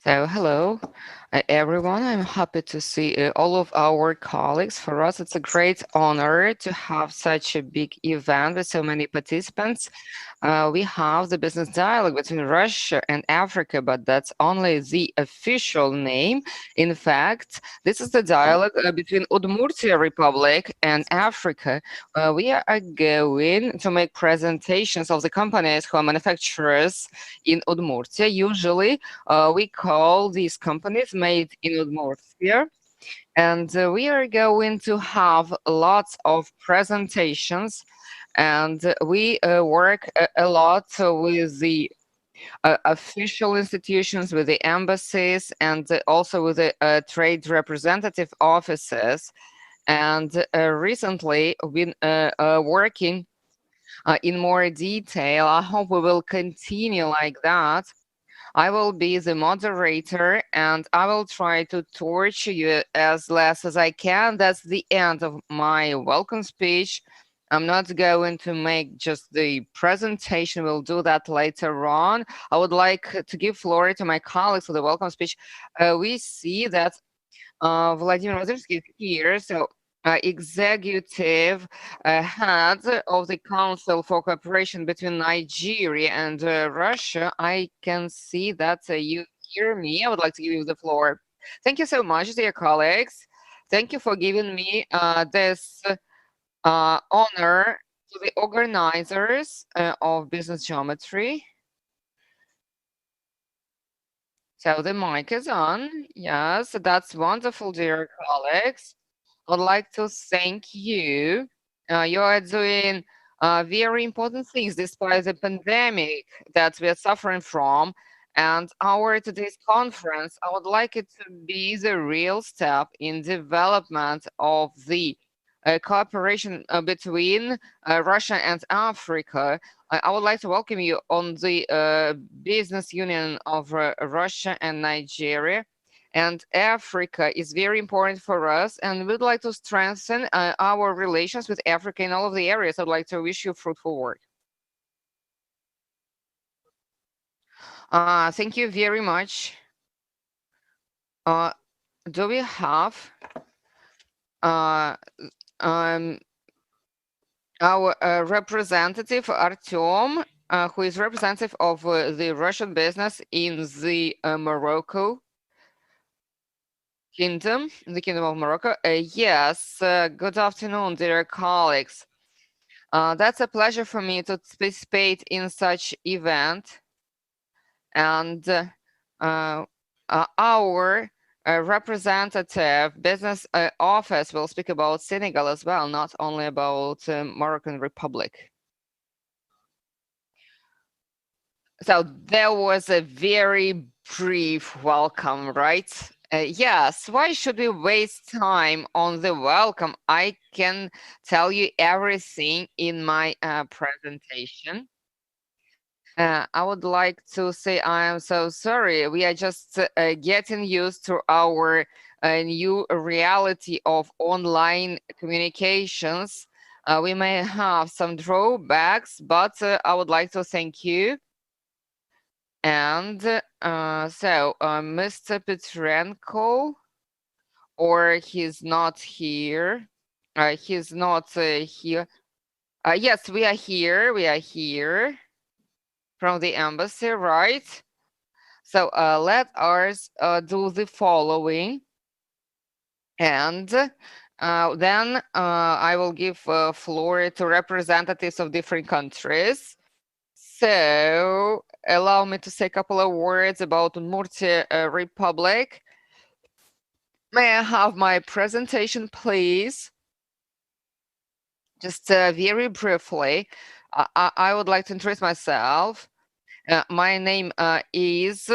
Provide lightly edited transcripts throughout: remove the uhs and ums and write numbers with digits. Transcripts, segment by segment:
So, hello, everyone. I'm happy to see all of our colleagues. For us, it's a great honor to have such a big event with so many participants. We have the business dialogue between Russia and Africa, but that's only the official name. In fact, this is the dialogue between Udmurt Republic and Africa. We are going to make presentations of the companies who are manufacturers in Udmurtia. Usually, we call these companies made in Udmurtia. And we are going to have lots of presentations, and we work a lot with the official institutions, with the embassies, and also with the trade representative offices. And recently, we've been working in more detail. I hope we will continue like that. I will be the moderator and I will try to torture you as less as I can. That's the end of my welcome speech. I'm not going to make just the presentation. We'll do that later on. I would like to give floor to my colleagues for the welcome speech. We see that Vladimir Mazursky is here. So executive head of the Council for Cooperation between Nigeria and Russia. I can see that you hear me. I would like to give you the floor. Thank you so much, dear colleagues. Thank you for giving me this honor to the organizers of Business Geometry. So the mic is on. Yes, that's wonderful, dear colleagues. I'd like to thank you. You are doing very important things despite the pandemic that we are suffering from. And our today's conference, I would like it to be the real step in development of the cooperation between Russia and Africa. I would like to welcome you on the business union of Russia and Nigeria. And Africa is very important for us, and we'd like to strengthen our relations with Africa in all of the areas. I'd like to wish you fruitful work. Thank you very much. Do we have uh, um, our representative, Artyom, who is representative of the Russian business in the Morocco Kingdom, in the Kingdom of Morocco? Yes, good afternoon, dear colleagues. That's a pleasure for me to participate in such event. And our representative business office will speak about Senegal as well, not only about Moroccan Republic. So there was a very brief welcome, right? Yes, why should we waste time on the welcome? I can tell you everything in my presentation. I would like to say I am so sorry. We are just getting used to our new reality of online communications. We may have some drawbacks, but I would like to thank you. And Mr. Petrenko, or he's not here. He's not here. Yes, we are here. We are here from the embassy, right? So let us do the following. And then I will give floor to representatives of different countries. So allow me to say a couple of words about Udmurt Republic. May I have my presentation, please? Just very briefly, I would like to introduce myself. My name is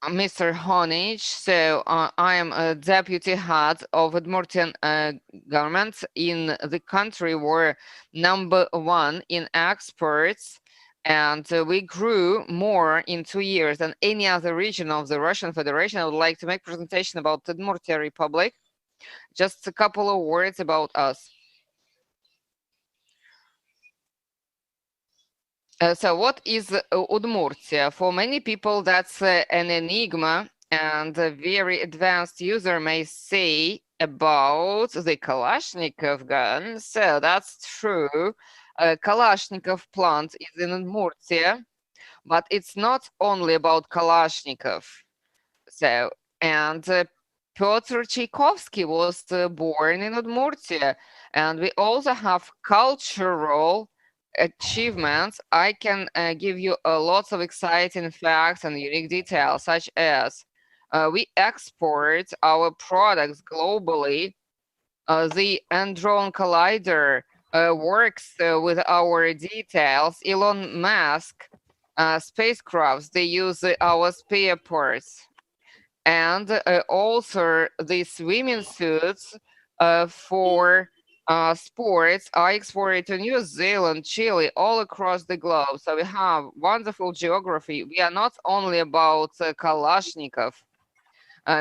Mr. Khomich. So I am a deputy head of Udmurtian government in the country. We're #1 in exports, and we grew more in 2 years than any other region of the Russian Federation. I would like to make a presentation about Udmurt Republic. Just a couple of words about us. So what is Udmurtia? For many people, that's an enigma, and a very advanced user may say about the Kalashnikov gun. So that's true. Kalashnikov plant is in Udmurtia, but it's not only about Kalashnikov. So, and Piotr Tchaikovsky was born in Udmurtia, and we also have cultural achievements. I can give you lots of exciting facts and unique details, such as we export our products globally. The Andron Collider works with our details. Elon Musk spacecrafts, they use our spare parts, and also the swimming suits for sports are exported to New Zealand, Chile, all across the globe. So we have wonderful geography. We are not only about Kalashnikov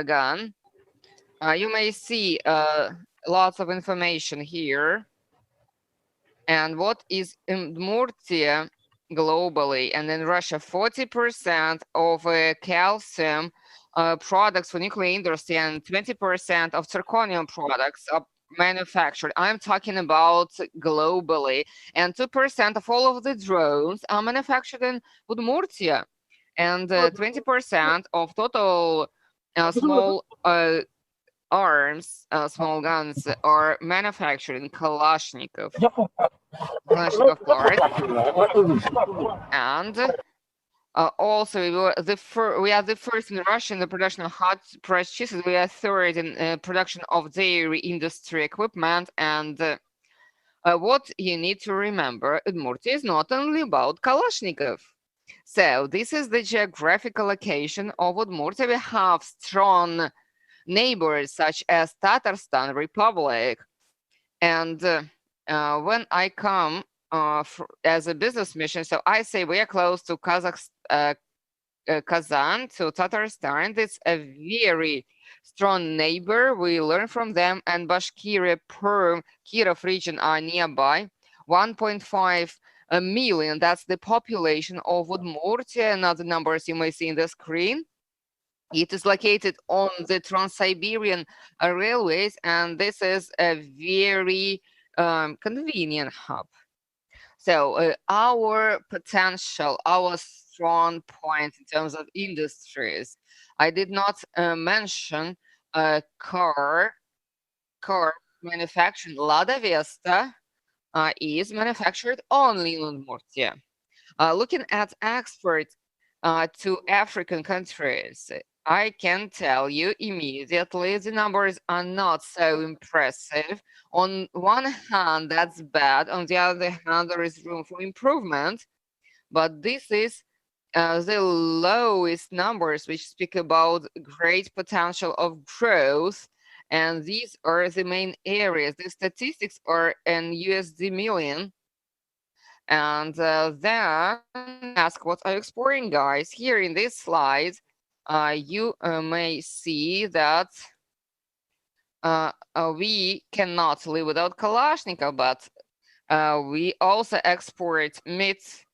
gun. You may see lots of information here. And what is Udmurtia globally? And in Russia, 40% of calcium products for nuclear industry and 20% of zirconium products are manufactured. I'm talking about globally. And 2% of all of the drones are manufactured in Udmurtia. And 20% of total small arms, small guns are manufactured in Kalashnikov parts. And also, we are the first in Russia in the production of hot pressed cheeses. We are third in production of dairy industry equipment. And what you need to remember, Udmurtia is not only about Kalashnikov. So this is the geographical location of Udmurtia. We have strong neighbors such as Tatarstan Republic. And when I come as a business mission, so I say we are close to Kazan, to Tatarstan. It's a very strong neighbor. We learn from them, and Bashkiria, Perm, Kirov region are nearby. 1.5 million, that's the population of Udmurtia, and other numbers you may see in the screen. It is located on the Trans-Siberian railways, and this is a very convenient hub. So our potential, our strong point in terms of industries. I did not mention car manufacturing. Lada Vesta is manufactured only in Udmurtia. Looking at exports to African countries, I can tell you immediately the numbers are not so impressive. On one hand, that's bad. On the other hand, there is room for improvement. But this is the lowest numbers, which speak about great potential of growth. And these are the main areas. The statistics are in USD million. And then ask, what are you exploring, guys? Here in this slide, you may see that we cannot live without Kalashnikov, but we also export meat.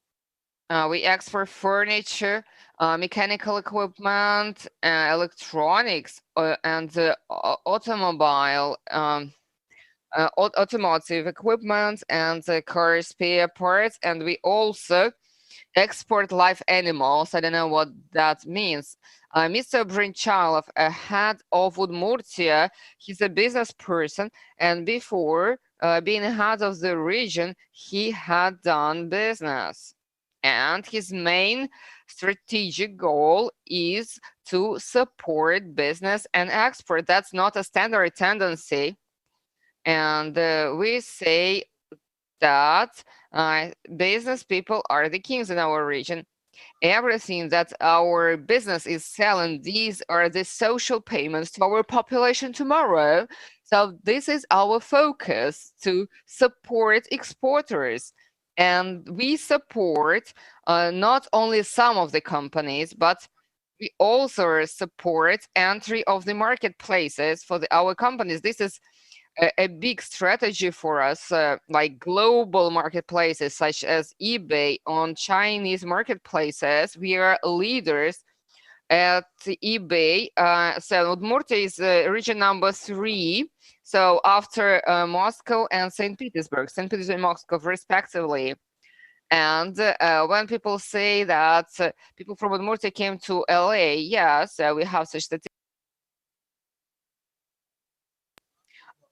We export furniture, mechanical equipment, electronics, and automobile. Automotive equipment and car spare parts, and we also export live animals. I don't know what that means. Mr. Brinchalov, a head of Udmurtia, he's a business person, and before being head of the region, he had done business. And his main strategic goal is to support business and export. That's not a standard tendency. And we say that business people are the kings in our region. Everything that our business is selling, these are the social payments to our population tomorrow. So this is our focus, to support exporters. And we support not only some of the companies, but we also support entry of the marketplaces for our companies. This is a big strategy for us, like global marketplaces such as eBay on Chinese marketplaces. We are leaders at eBay. So Udmurt is region number 3. So after Moscow and St. Petersburg, and Moscow respectively. And when people say that people from Udmurtia came to LA, yes, we have such statistics.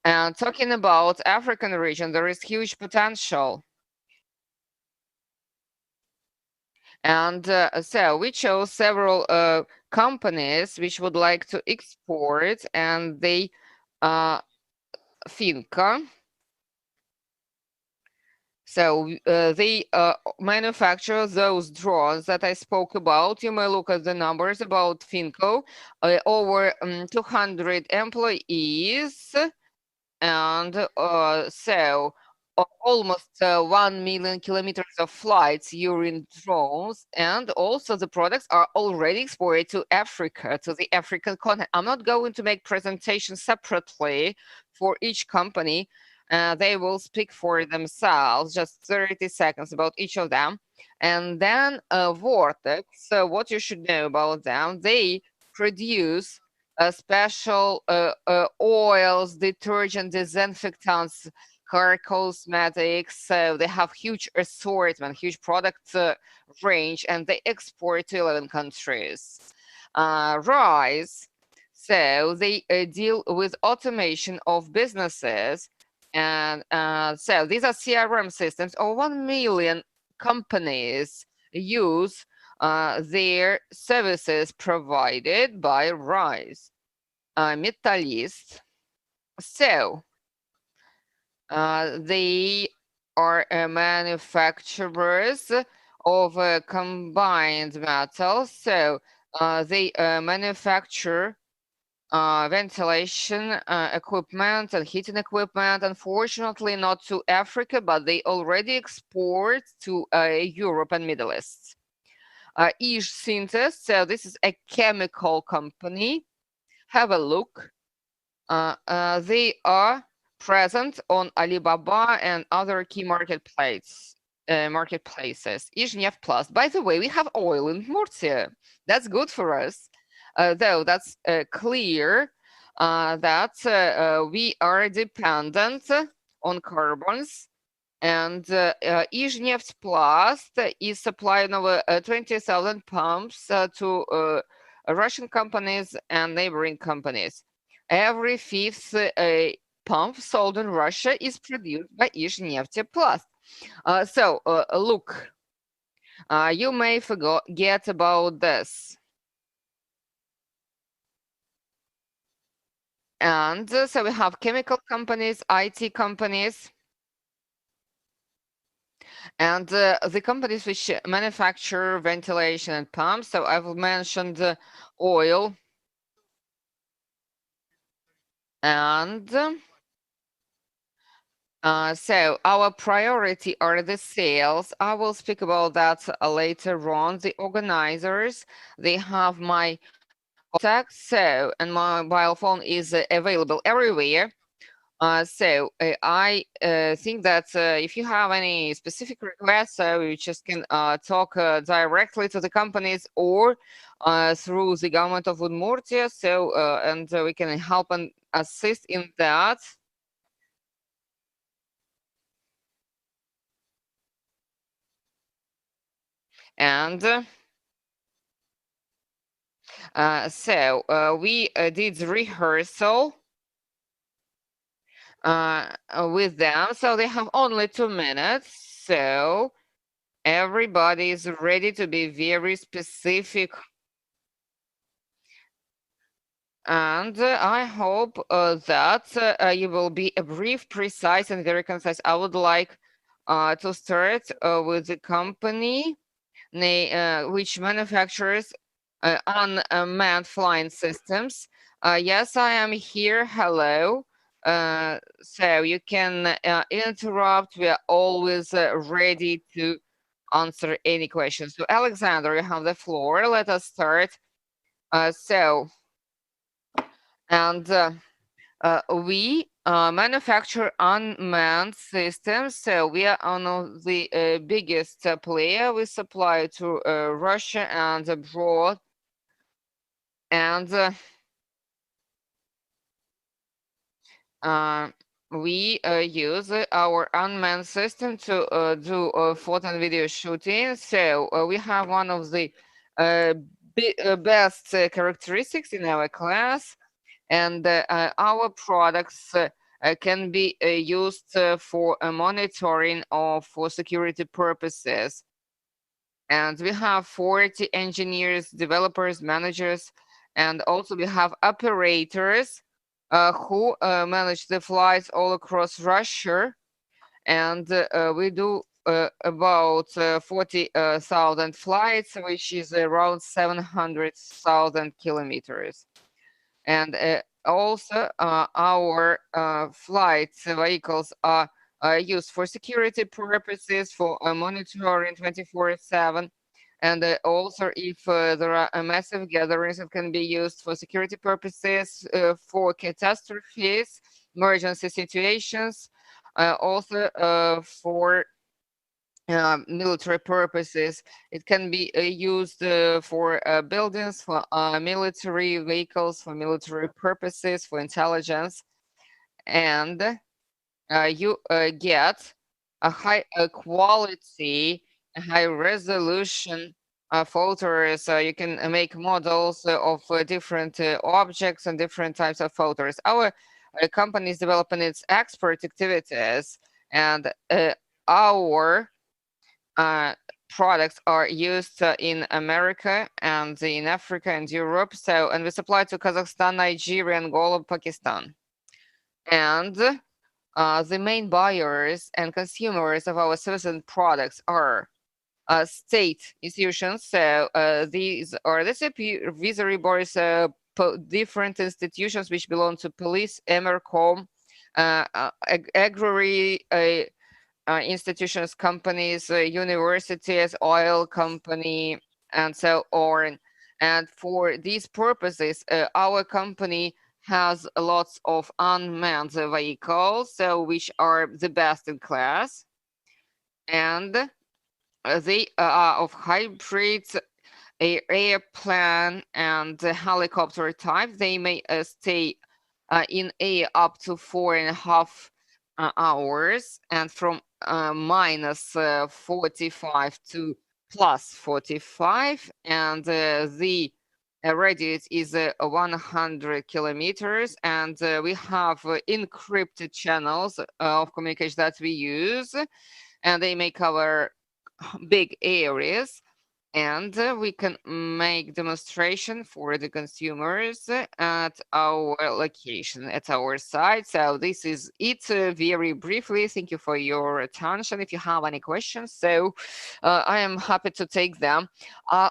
And talking about African region, there is huge potential. And so we chose several companies which would like to export, and they Finca. So they manufacture those drones that I spoke about. You may look at the numbers about Finco. Over 200 employees, and so almost 1 million kilometers of flights using drones, and also the products are already exported to Africa, to the African continent. I'm not going to make presentations separately for each company. They will speak for themselves, just 30 seconds about each of them. And then Vortex, so what you should know about them, they produce special oils, detergent, disinfectants, car cosmetics. So they have huge assortment, huge product range, and they export to 11 countries. Rise, so they deal with automation of businesses. And so these are CRM systems. Over 1 million companies use their services provided by Rise. Metallist. So they are manufacturers of combined metals. So they manufacture ventilation equipment and heating equipment. Unfortunately, not to Africa, but they already export to Europe and Middle East. Ish Synthes, so this is a chemical company. Have a look. They are present on Alibaba and other key marketplaces. Izhnev Plus. By the way, we have oil in Murcia. That's good for us. Though that's clear that we are dependent on carbons. And Izhnev Plus is supplying over 20,000 pumps to Russian companies and neighboring companies. Every fifth pump sold in Russia is produced by Izhnefte Plus. So look, you may forget about this. And so we have chemical companies, IT companies, and the companies which manufacture ventilation and pumps. So I've mentioned oil. And so our priority are the sales. I will speak about that later on. The organizers, they have my contact, so, and my mobile phone is available everywhere. So I think that if you have any specific requests, you just can talk directly to the companies or through the government of Udmurtia. So and we can help and assist in that. And so we did rehearsal with them. So they have only 2 minutes. So everybody is ready to be very specific. And I hope that you will be brief, precise, and very concise. I would like to start with the company which manufactures unmanned flying systems. Yes, I am here. Hello. So you can interrupt. We are always ready to answer any questions. So Alexander, you have the floor. Let us start. And we manufacture unmanned systems. So we are one of the biggest player. We supply to Russia and abroad, and we use our unmanned system to do photo and video shooting. So we have one of the best characteristics in our class, and our products can be used for monitoring or for security purposes. And we have 40 engineers, developers, managers, and also we have operators who manage the flights all across Russia. And we do about 40,000 flights, which is around 700,000 kilometers. And also our flight vehicles are used for security purposes, for monitoring 24/7. And also if there are massive gatherings, it can be used for security purposes, for catastrophes, emergency situations, also for military purposes. It can be used for buildings, for military vehicles, for military purposes, for intelligence. And you get a high quality, a high resolution photos. You can make models of different objects and different types of photos. Our company is developing its expert activities, and our products are used in America and in Africa and Europe. So, and we supply to Kazakhstan, Nigeria, Angola, Pakistan. And the main buyers and consumers of our services and products are state institutions. So these are the supervisory boards, different institutions which belong to police, Emercom, agrary institutions, companies, universities, oil company, and so on. And for these purposes, our company has lots of unmanned vehicles, so which are the best in class, and they are of hybrids, airplane, and helicopter type. They may stay in air up to 4.5 hours, and from minus 45 to plus 45, and the radius is 100 kilometers, and we have encrypted channels of communication that we use, and they may cover big areas. And we can make demonstration for the consumers at our location, at our site. So this is it very briefly. Thank you for your attention. If you have any questions, so I am happy to take them.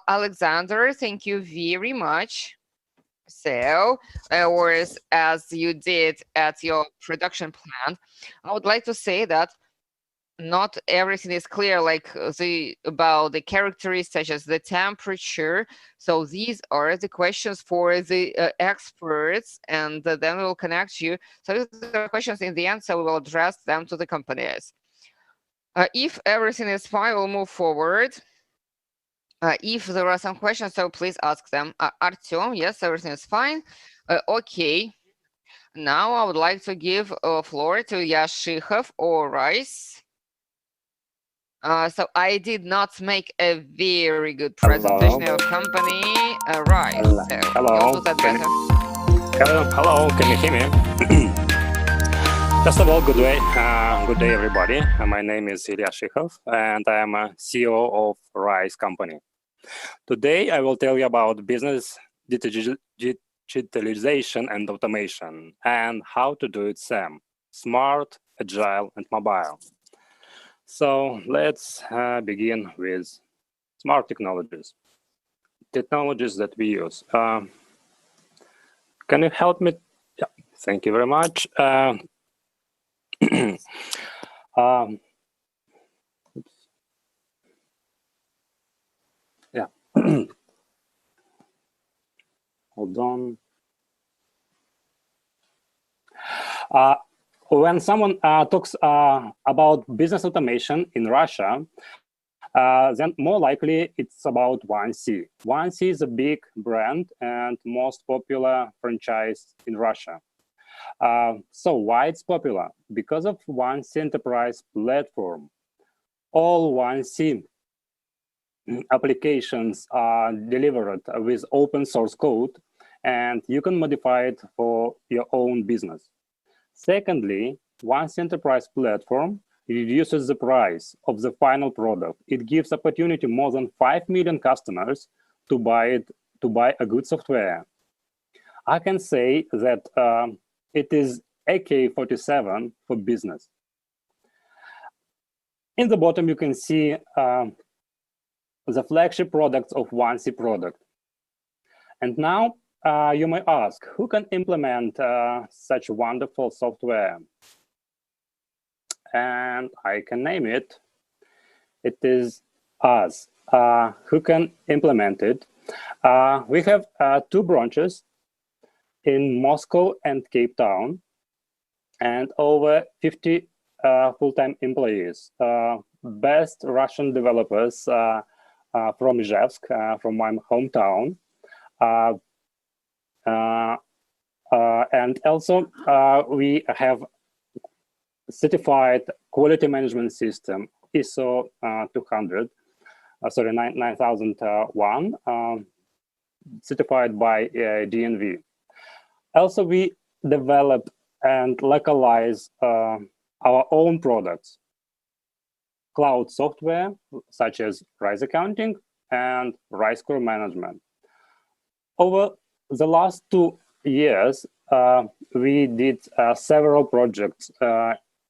Alexander, thank you very much. So, whereas as you did at your production plant, I would like to say that not everything is clear, like about the characteristics such as the temperature. So these are the questions for the experts, and then we will connect you. So if there are questions in the end, so we will address them to the companies. If everything is fine, we'll move forward. If there are some questions, so please ask them. Artyom, yes, everything is fine. Okay. Now I would like to give floor to Yashikhov or Rice. So I did not make a very good presentation of company, right? So Hello. you'll do that better. Hello. Can you hear me? First of all, good day, everybody. My name is Ilya Shikhov, and I am a CEO of Rice Company. Today, I will tell you about business digitalization and automation, and how to do it smart, agile, and mobile. So let's begin with smart technologies. Technologies that we use. Can you help me? Yeah, thank you very much. Yeah. Hold on. when someone talks about business automation in Russia, then more likely it's about 1C. 1C is a big brand and most popular franchise in Russia. So why it's popular? Because of 1C enterprise platform. All 1C applications are delivered with open source code, and you can modify it for your own business. Secondly, 1C enterprise platform reduces the price of the final product. It gives opportunity more than 5 million customers to buy a good software. I can say that it is AK-47 for business. In the bottom, you can see the flagship products of 1C product. And now you may ask, who can implement such wonderful software? And I can name it. It is us. Who can implement it? We have 2 branches in Moscow and Cape Town, and over 50 full-time employees. Best Russian developers from Ijevsk, from my hometown. And also we have certified quality management system ISO 9001, certified by DNV. Also, we develop and localize our own products, cloud software such as Rice Accounting and Rice Crew Management. Over the last 2 years, we did several projects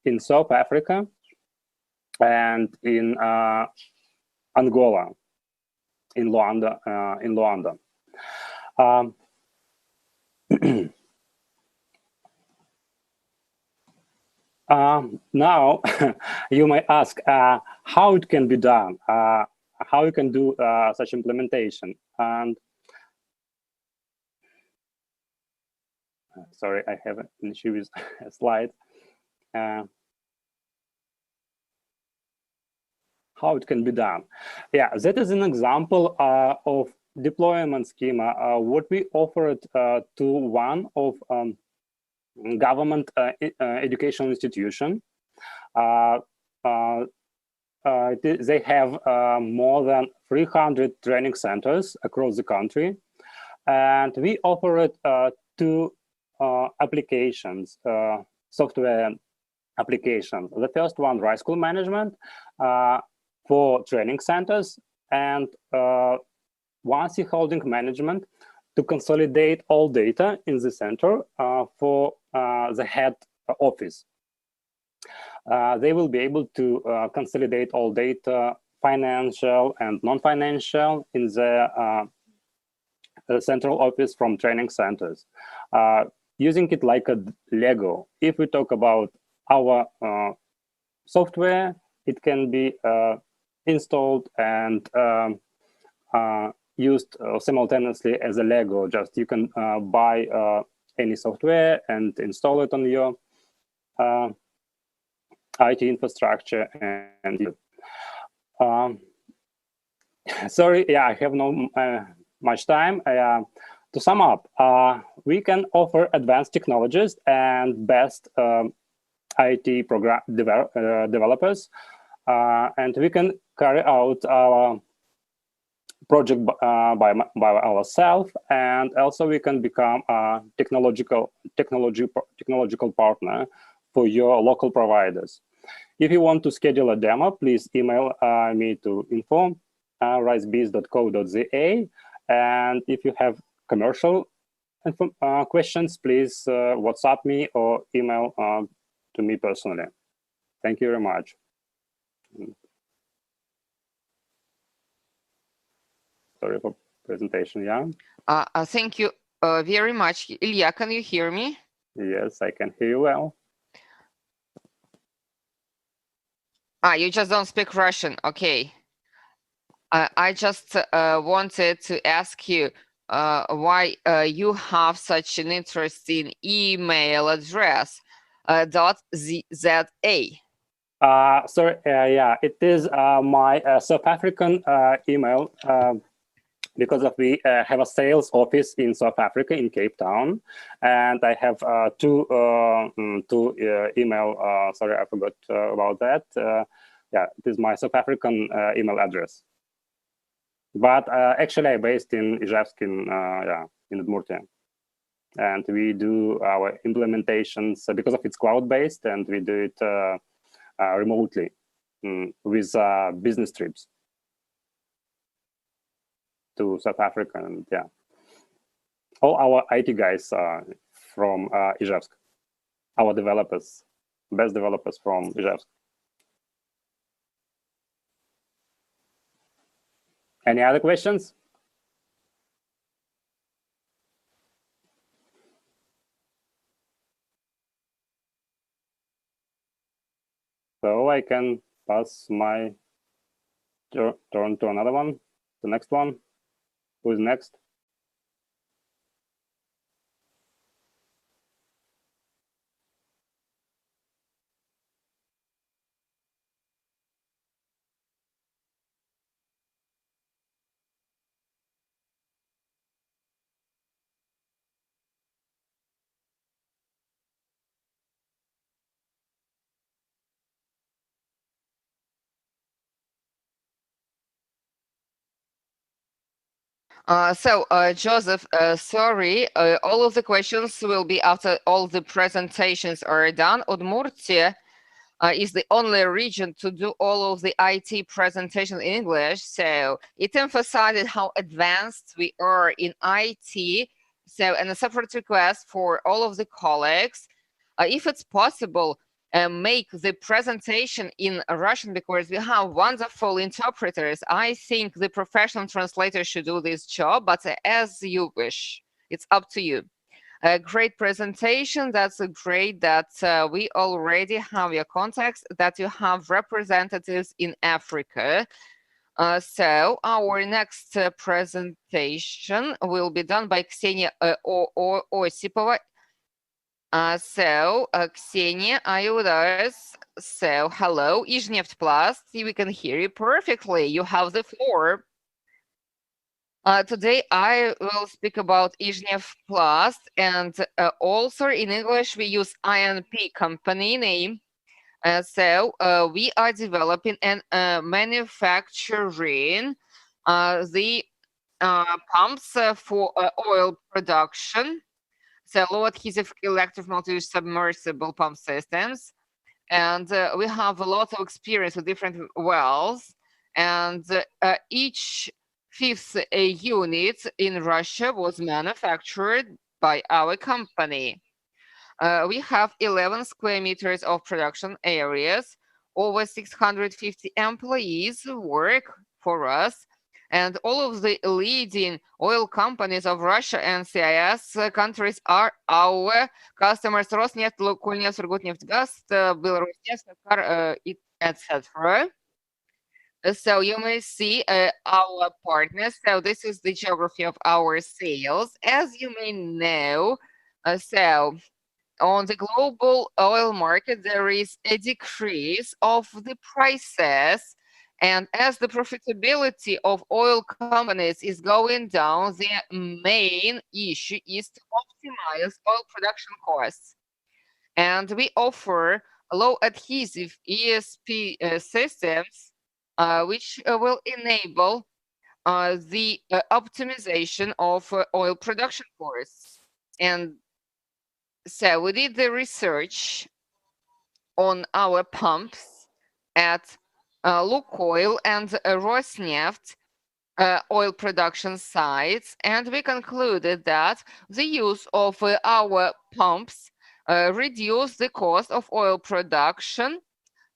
in South Africa and in Angola, in Luanda. Now, you may ask how it can be done, how you can do such implementation. And sorry, I have an issue with a slide. How it can be done. Yeah, that is an example of deployment schema, what we offered to one of government educational institution. They have more than 300 training centers across the country, and we offered 2 applications, software applications. The first one, Rice School Management for training centers, and 1C Holding Management to consolidate all data in the center for the head office. They will be able to consolidate all data, financial and non-financial, in the central office from training centers, using it like a Lego. If we talk about our software, it can be installed and used simultaneously as a Lego. Just you can buy any software and install it on your IT infrastructure. And sorry, yeah, I have no much time. To sum up, we can offer advanced technologies and best IT program developers, and we can carry out our project by ourselves, and also we can become a technological partner for your local providers. If you want to schedule a demo, please email me to info@ricebees.co.za, and if you have commercial questions, please WhatsApp me or email to me personally. Thank you very much. Sorry for presentation, yeah? Thank you very much. Ilya, can you hear me? Yes, I can hear you well. You just don't speak Russian. Okay. I just wanted to ask you why you have such an interesting email address. .za. Sorry, yeah, it is my South African email because of we have a sales office in South Africa in Cape Town, and I have two email. Sorry, I forgot about that. Yeah, it is my South African email address. But actually, I'm based in Ijevsk in Udmurt, and we do our implementations because of it's cloud-based, and we do it remotely with business trips to South Africa, and yeah, all our IT guys are from Ijevsk, our developers, best developers from Ijevsk. Any other questions? So I can pass my turn to another one, the next one. Who's next? Joseph, sorry, all of the questions will be after all the presentations are done. Udmurtia is the only region to do all of the IT presentation in English, so it emphasizes how advanced we are in IT. So, and a separate request for all of the colleagues, if it's possible, make the presentation in Russian because we have wonderful interpreters. I think the professional translator should do this job, but as you wish, it's up to you. A great presentation. That's great that we already have your contacts, that you have representatives in Africa. So our next presentation will be done by Ksenia Osipova. Ksenia, are you with us? So, hello, Izhneft we can hear you perfectly. You have the floor. Today I will speak about Izhneft, and also in English we use INP company name. We are developing and manufacturing the pumps for oil production. So low adhesive electric multi-use submersible pump systems. And we have a lot of experience with different wells. And each fifth unit in Russia was manufactured by our company. We have 11 square meters of production areas, over 650 employees work for us, and all of the leading oil companies of Russia and CIS countries are our customers: Rosneft, Lukoil, Surgutneftgaz, Belarusneft, etc. So you may see our partners. So this is the geography of our sales. As you may know, on the global oil market, there is a decrease of the prices. And as the profitability of oil companies is going down, the main issue is to optimize oil production costs. And we offer low adhesive ESP systems, which will enable the optimization of oil production costs. And so we did the research on our pumps at Lukoil and Rosneft oil production sites, and we concluded that the use of our pumps reduced the cost of oil production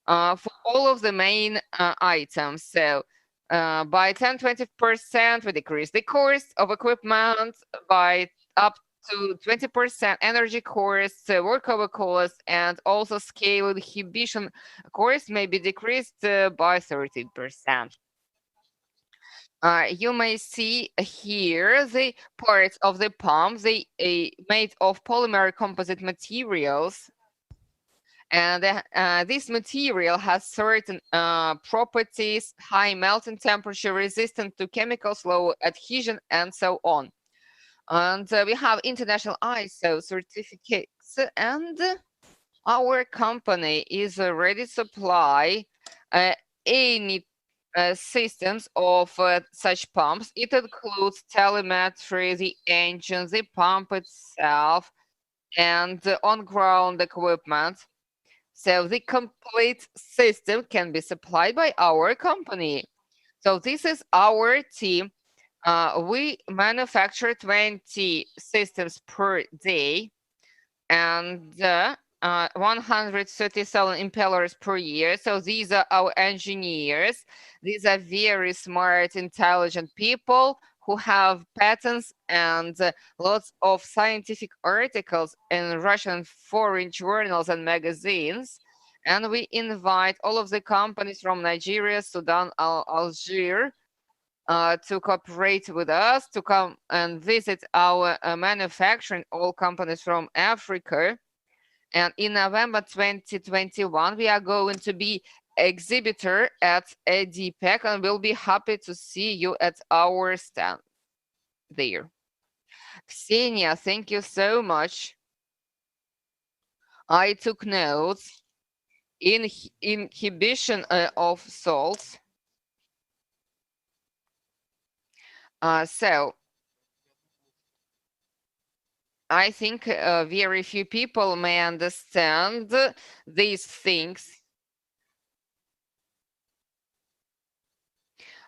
for all of the main items. So by 10-20%, we decreased the cost of equipment by up to 20%, energy costs, workover costs, and also scale inhibition costs may be decreased by 13%. You may see here the parts of the pump, they made of polymer composite materials. And this material has certain properties: high melting temperature, resistant to chemicals, low adhesion, and so on. And we have international ISO certificates, and our company is ready to supply uh, any systems of such pumps. It includes telemetry, the engine, the pump itself, and on-ground equipment. So the complete system can be supplied by our company. So this is our team. We manufacture 20 systems per day, and 137 impellers per year. So these are our engineers. These are very smart, intelligent people who have patents and lots of scientific articles in Russian foreign journals and magazines. And we invite all of the companies from Nigeria, Sudan, Algeria to cooperate with us, to come and visit our manufacturing, all companies from Africa. And in November 2021, we are going to be exhibitor at ADPEC, and we'll be happy to see you at our stand there. Ksenia, thank you so much. I took notes. Inhibition of salts. So I think very few people may understand these things.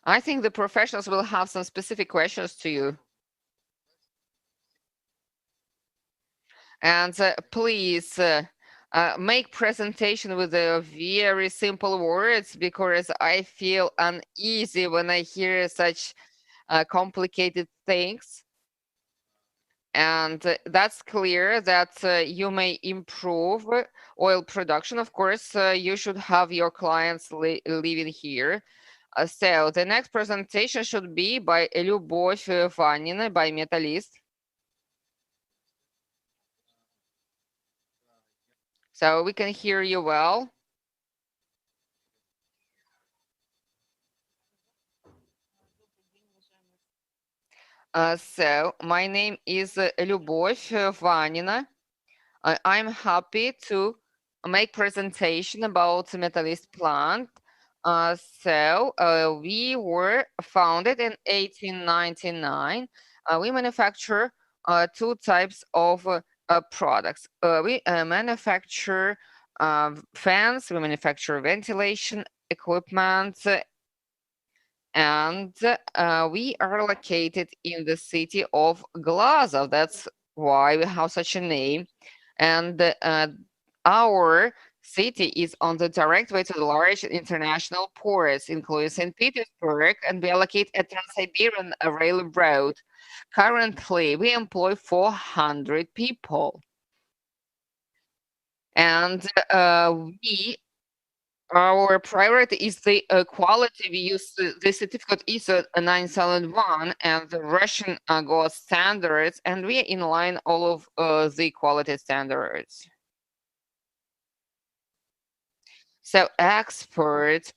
I think the professionals will have some specific questions to you. And please make presentation with very simple words, because I feel uneasy when I hear such complicated things. And that's clear that you may improve oil production. Of course, you should have your clients living here. So the next presentation should be by Любовь Vanina, by Metallist. So we can hear you well. So my name is Любовь Vanina. I'm happy to make presentation about Metallist plant. We were founded in 1899. We manufacture two types of products. We manufacture fans, we manufacture ventilation equipment, and we are located in the city of Glazov. That's why we have such a name. And our city is on the direct way to the large international ports, including St. Petersburg, and we are located at Trans-Siberian Railroad. Currently, we employ 400 people. And our priority is the quality. We use the certificate ISO 9001 and the Russian gold standards, and we are in line all of the quality standards. So export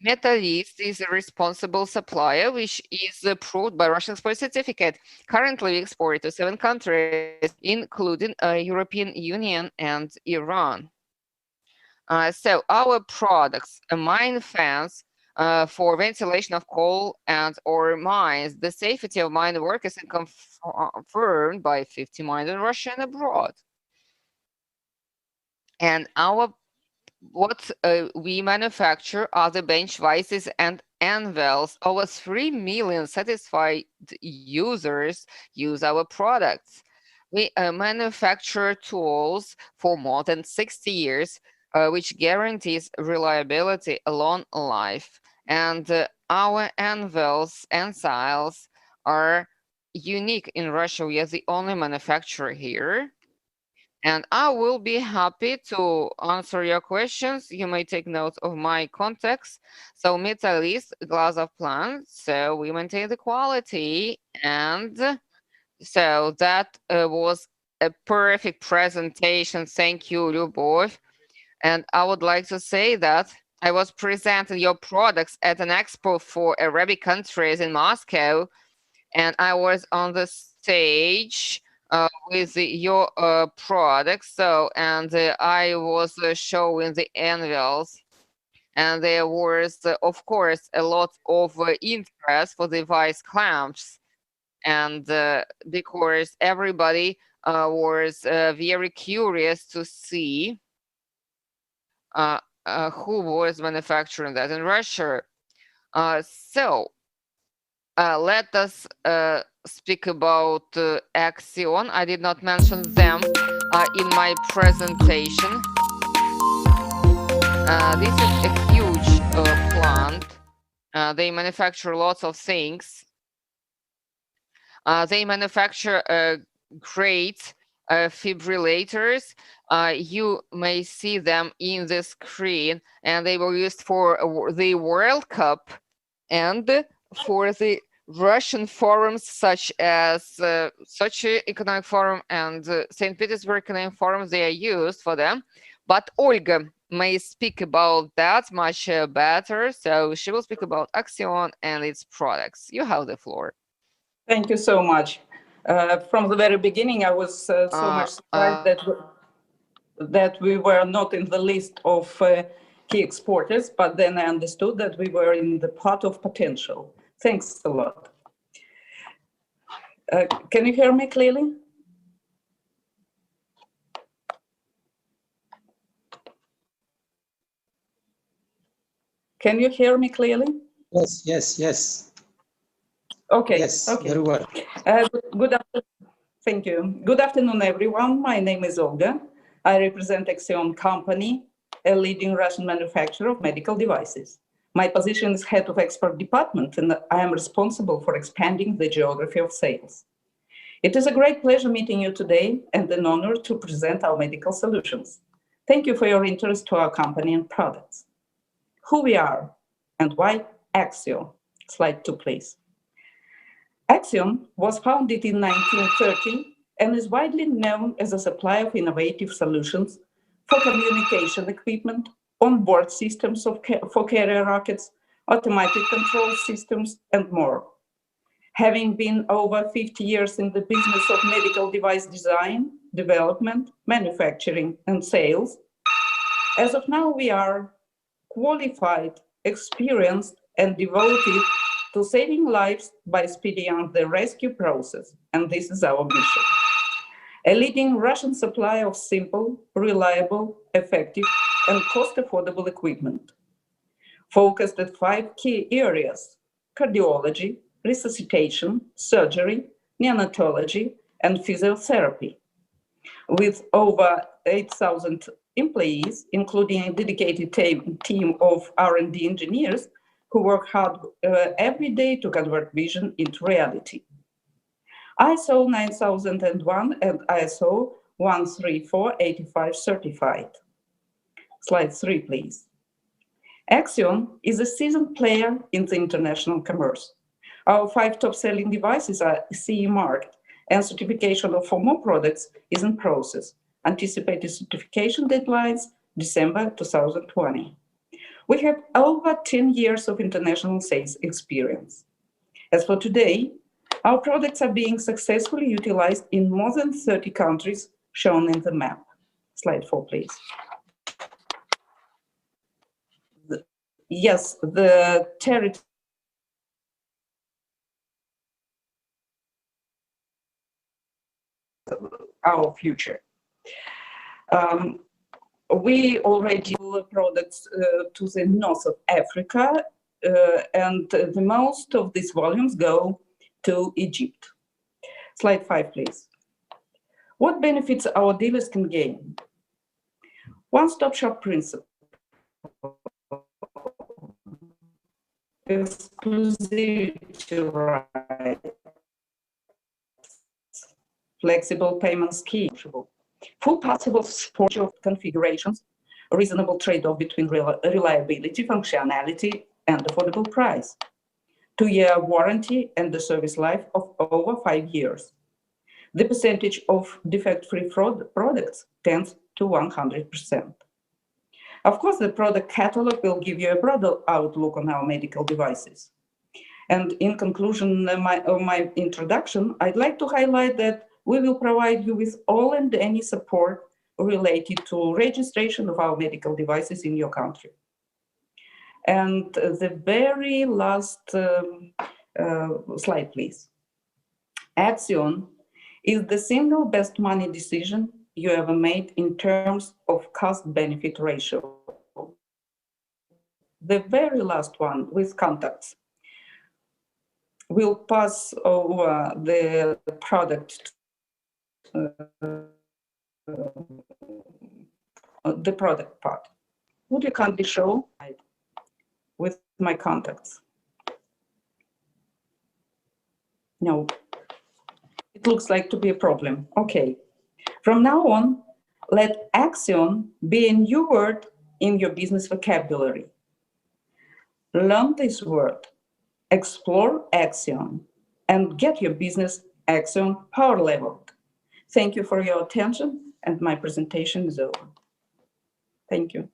Metallist is a responsible supplier, which is approved by Russian export certificate. Currently, we export to 7 countries, including European Union and Iran. So our products, mine fans for ventilation of coal and or mines. The safety of mine work is confirmed by 50 mines in Russia and abroad. And what we manufacture are the bench vices and anvils. Over 3 million satisfied users use our products. We manufacture tools for more than 60 years, which guarantees reliability a long life. And our anvils and siles are unique in Russia. We are the only manufacturer here. And I will be happy to answer your questions. You may take note of my contacts. So Metallist, Glazov plant. So we maintain the quality. And so that was a perfect presentation. Thank you, Любовь. And I would like to say that I was presenting your products at an expo for Arabic countries in Moscow, and I was on the stage with your products. So, and I was showing the anvils, and there was, of course, a lot of interest for the vice clamps, and because everybody was very curious to see who was manufacturing that in Russia. So let us speak about Axion. I did not mention them in my presentation. This is a huge plant. They manufacture lots of things. They manufacture great fibrillators. You may see them in the screen, and they were used for the World Cup and for the Russian forums such as Sochi Economic Forum and St. Petersburg Economic Forum. They are used for them. But Olga may speak about that much better. So she will speak about Axion and its products. You have the floor. Thank you so much. From the very beginning, I was so much surprised that we were not in the list of key exporters, but then I understood that we were in the pot of potential. Thanks a lot. Can you hear me clearly? Can you hear me clearly? Yes, yes, yes. Okay. Yes, okay. very well. Good afternoon. Thank you. Good afternoon, everyone. My name is Olga. I represent Axion Company, a leading Russian manufacturer of medical devices. My position is head of export department, and I am responsible for expanding the geography of sales. It is a great pleasure meeting you today and an honor to present our medical solutions. Thank you for your interest to our company and products. Who we are and why Axion. Slide 2, please. Axion was founded in 1930 and is widely known as a supplier of innovative solutions for communication equipment, onboard systems for carrier rockets, automatic control systems, and more. Having been over 50 years in the business of medical device design, development, manufacturing, and sales, as of now we are qualified, experienced, and devoted to saving lives by speeding up the rescue process, and this is our mission. A leading Russian supplier of simple, reliable, effective, and cost-affordable equipment, focused at 5 key areas: cardiology, resuscitation, surgery, neonatology, and physiotherapy. With over 8,000 employees, including a dedicated team of R&D engineers who work hard every day to convert vision into reality. ISO 9001 and ISO 13485 certified. Slide 3, please. Axion is a seasoned player in the international commerce. Our 5 top-selling devices are CE marked, and certification for more products is in process. Anticipated certification deadlines, December 2020. We have over 10 years of international sales experience. As for today, our products are being successfully utilized in more than 30 countries shown in the map. Slide 4, please. Yes, the territory our future. We already do products to the north of Africa, and the most of these volumes go to Egypt. Slide 5, please. What benefits our dealers can gain? One-stop shop principle. Exclusivity rights. Flexible payment scheme. Full possible support of configurations, reasonable trade-off between reliability, functionality, and affordable price. 2-year warranty and the service life of over 5 years. The percentage of defect-free products tends to 100%. Of course, the product catalog will give you a broader outlook on our medical devices. And in conclusion of my introduction, I'd like to highlight that we will provide you with all and any support related to registration of our medical devices in your country. And the very last slide, please. Axion is the single best money decision you ever made in terms of cost-benefit ratio. The very last one with contacts. We'll pass over the product, the product part. Would you kindly show with my contacts? No, it looks like to be a problem. Okay, from now on, let Axion be a new word in your business vocabulary. Learn this word, explore Axion, and get your business Axion power leveled. Thank you for your attention, and my presentation is over. Thank you.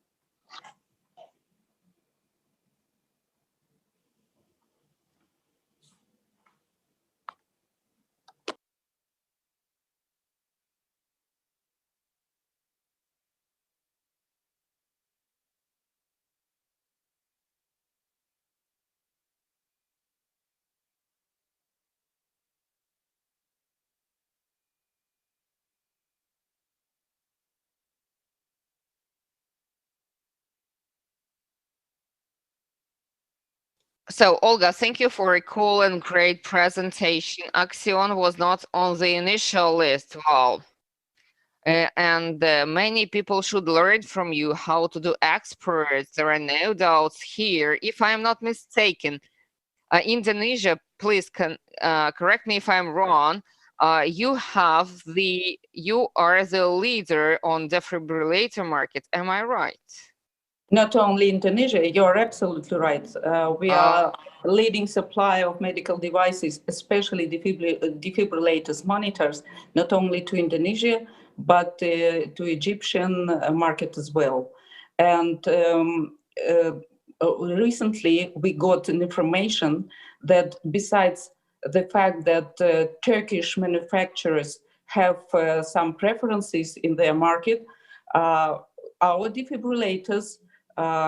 So, Olga, thank you for a cool and great presentation. Axion was not on the initial list. Wow. And many people should learn from you how to do exports. There are no doubts here. If I'm not mistaken, Indonesia, please correct me if I'm wrong. You are the leader on defibrillator market. Am I right? Not only Indonesia, you're absolutely right. We are a leading supplier of medical devices, especially defibrillators, monitors, not only to Indonesia, but to Egyptian market as well. And recently we got an information that besides the fact that Turkish manufacturers have some preferences in their market, our defibrillators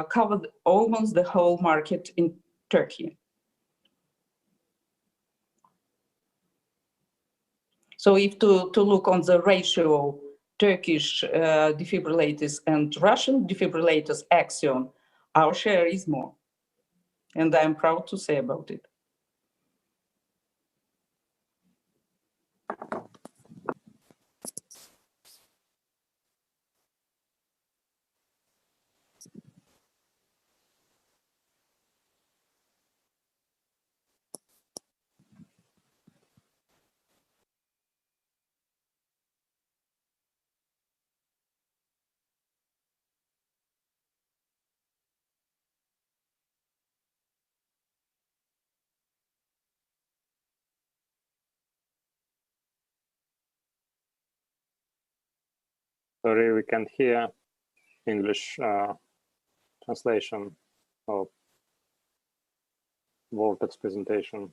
covered almost the whole market in Turkey. So if to look on the ratio, Turkish defibrillators and Russian defibrillators, Axion, our share is more. And I'm proud to say about it. Sorry, we can't hear English translation of Vortex presentation.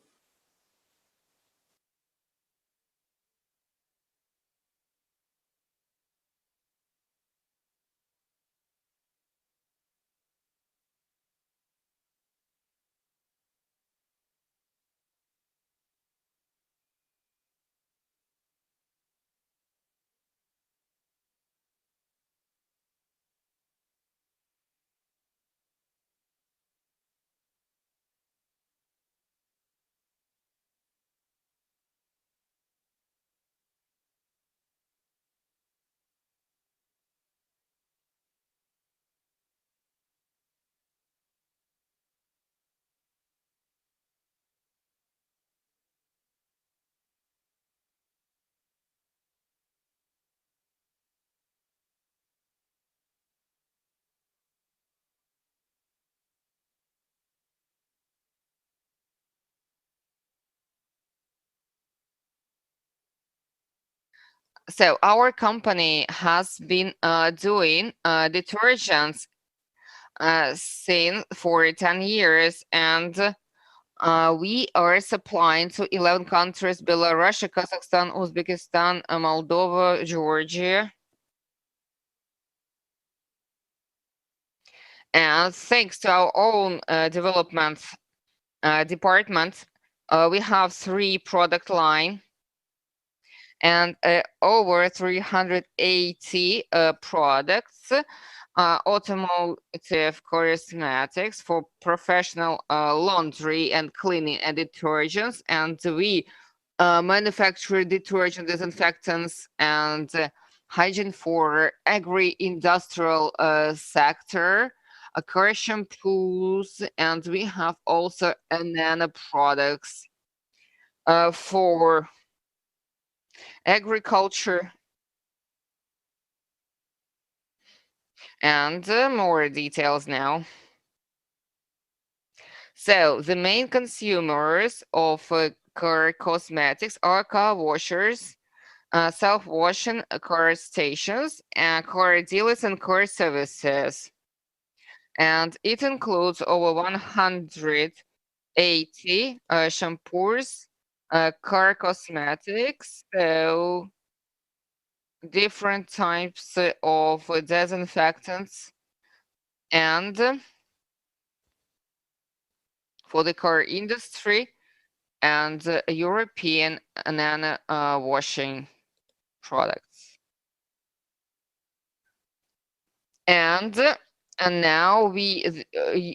So our company has been doing detergents seen for 10 years, and we are supplying to 11 countries: Belarus, Kazakhstan, Uzbekistan, Moldova, Georgia. And thanks to our own development department, we have 3 product line and over 380 products, automotive cosmetics for professional laundry and cleaning and detergents. And we manufacture detergent, disinfectants, and hygiene for agri-industrial sector, car shampoos, and we have also nano products for agriculture. And more details now. So the main consumers of car cosmetics are car washers, self-washing car stations, and car dealers and car services. And it includes over 180 shampoos, car cosmetics, so different types of disinfectants, and for the car industry, and European nano washing products. And now we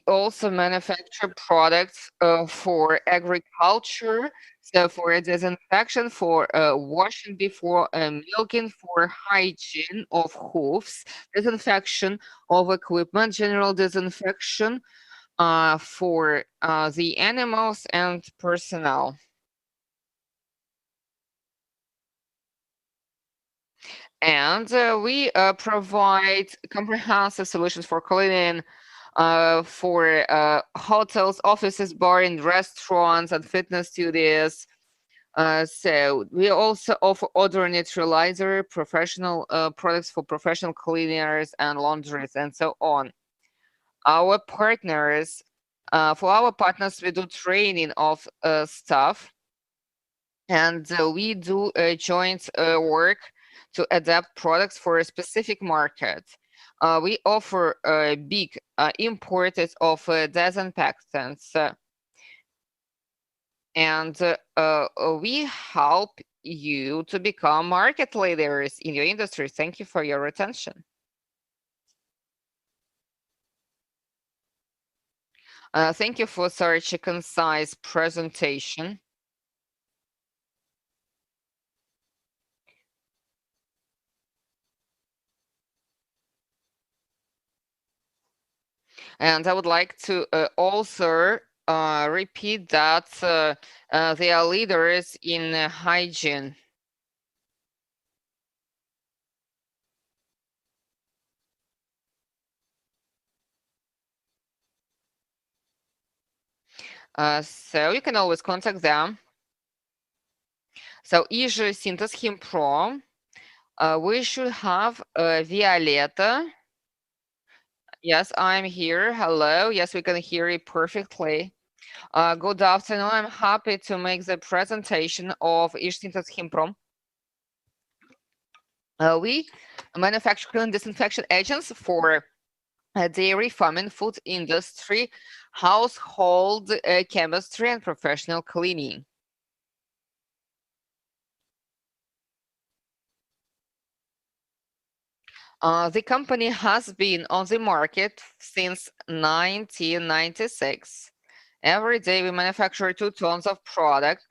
also manufacture products for agriculture, so for disinfection, for washing before milking, for hygiene of hoofs, disinfection of equipment, general disinfection for the animals and personnel. And we provide comprehensive solutions for cleaning for hotels, offices, bar and restaurants, and fitness studios. So we also offer odor neutralizer, professional products for professional cleaners and laundries, and so on. Our partners, for our partners, we do training of staff, and we do joint work to adapt products for a specific market. We offer big importers of disinfectants, and we help you to become market leaders in your industry. Thank you for your attention. Thank you for such a concise presentation. And I would like to also repeat that they are leaders in hygiene. So you can always contact them. So Ижи Synthesis Pro, we should have Violeta. Yes, I'm here. Hello. Yes, we can hear you perfectly. Good afternoon. I'm happy to make the presentation of Ижи Synthesis Pro. We manufacture cleaning disinfection agents for dairy, farming, food industry, household chemistry, and professional cleaning. The company has been on the market since 1996. Every day we manufacture 2 tons of product.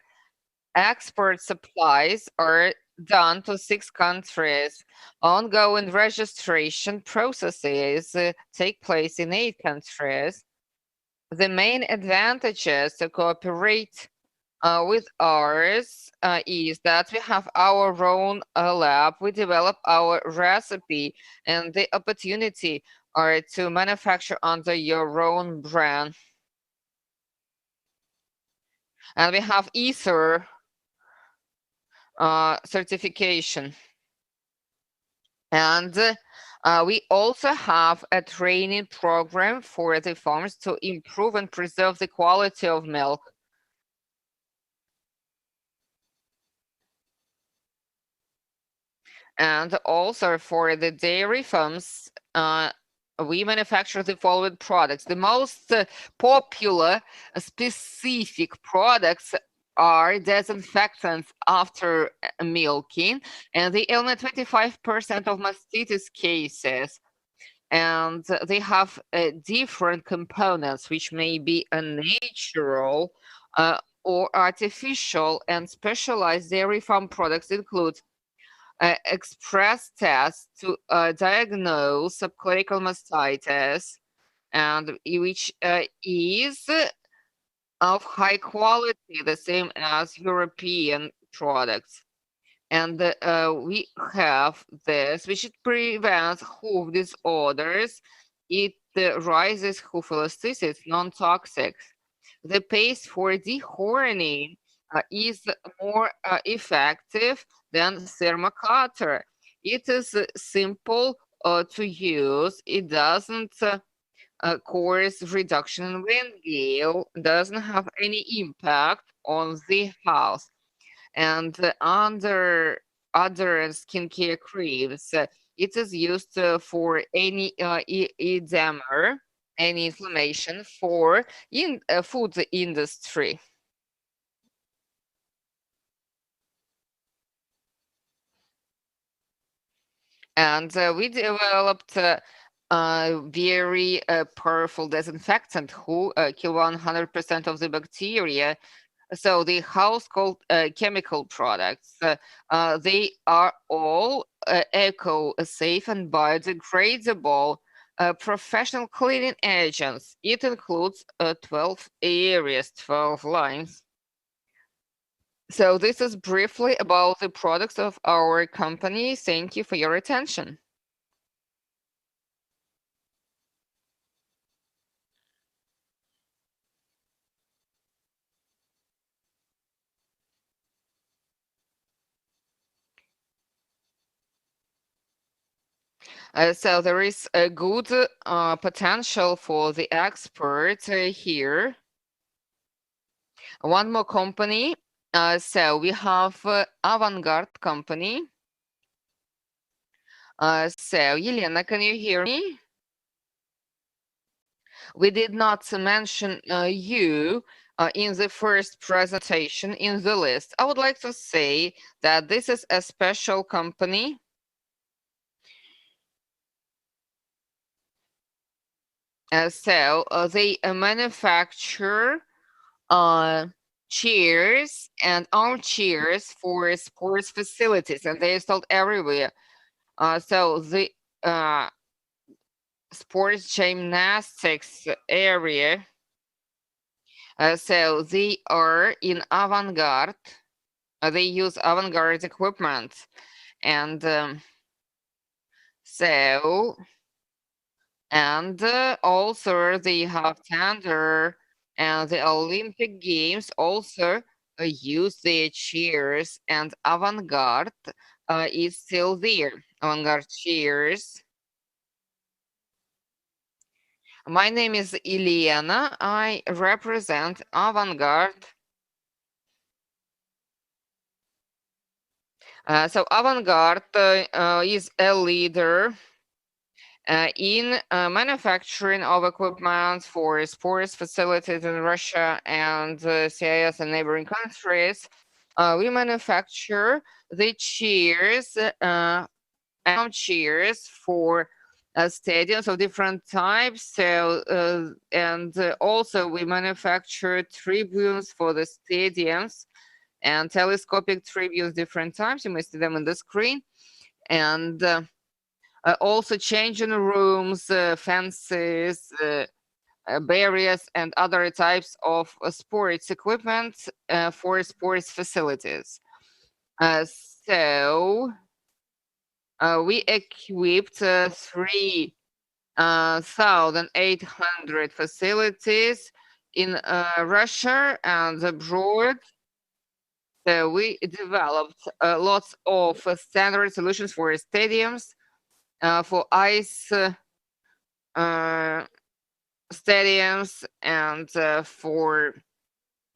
Export supplies are done to 6 countries. Ongoing registration processes take place in 8 countries. The main advantages to cooperate with ours is that we have our own lab, we develop our recipe, and the opportunity are to manufacture under your own brand. And we have Ether certification. And We also have a training program for the farmers to improve and preserve the quality of milk. And also for the dairy farms, we manufacture the following products. The most popular specific products are disinfectants after milking, and they eliminate 25% of mastitis cases. And they have different components, which may be a natural or artificial, and specialized dairy farm products include express tests to diagnose subclinical mastitis, and which is of high quality, the same as European products. And we have this, which it prevents hoof disorders. It rises hoof elasticity, it's non-toxic. The paste for dehorning is more effective than thermocutter. It is simple to use. It doesn't cause reduction in wind gale, doesn't have any impact on the house. And under other skincare creams, it is used for any edema, any inflammation for in food industry. And we developed a very powerful disinfectant who kill 100% of the bacteria. So the household chemical products, they are all eco-safe and biodegradable professional cleaning agents. It includes 12 areas, 12 lines. So this is briefly about the products of our company. Thank you for your attention. So there is a good potential for the expert here. One more company. So we have Avant-Garde company. So Elena, can you hear me? We did not mention you in the first presentation in the list. I would like to say that this is a special company. So they manufacture chairs and armchairs for sports facilities, and they installed everywhere. So the sports gymnastics area. So they are in Avant-Garde. They use Avant-Garde equipment, and so and also they have tender, and the Olympic Games also use their chairs, and Avant-Garde is still there. Avant-Garde chairs. My name is Elena. I represent Avant-Garde. So Avant-Garde is a leader in manufacturing of equipment for sports facilities in Russia and CIS and neighboring countries. We manufacture the chairs, armchairs for stadiums of different types. So, and also we manufacture tribunes for the stadiums and telescopic tribunes different types. You may see them on the screen. And also changing rooms, fences, barriers, and other types of sports equipment for sports facilities. So we equipped 3,800 facilities in Russia and abroad. So we developed lots of standard solutions for stadiums for ice stadiums and for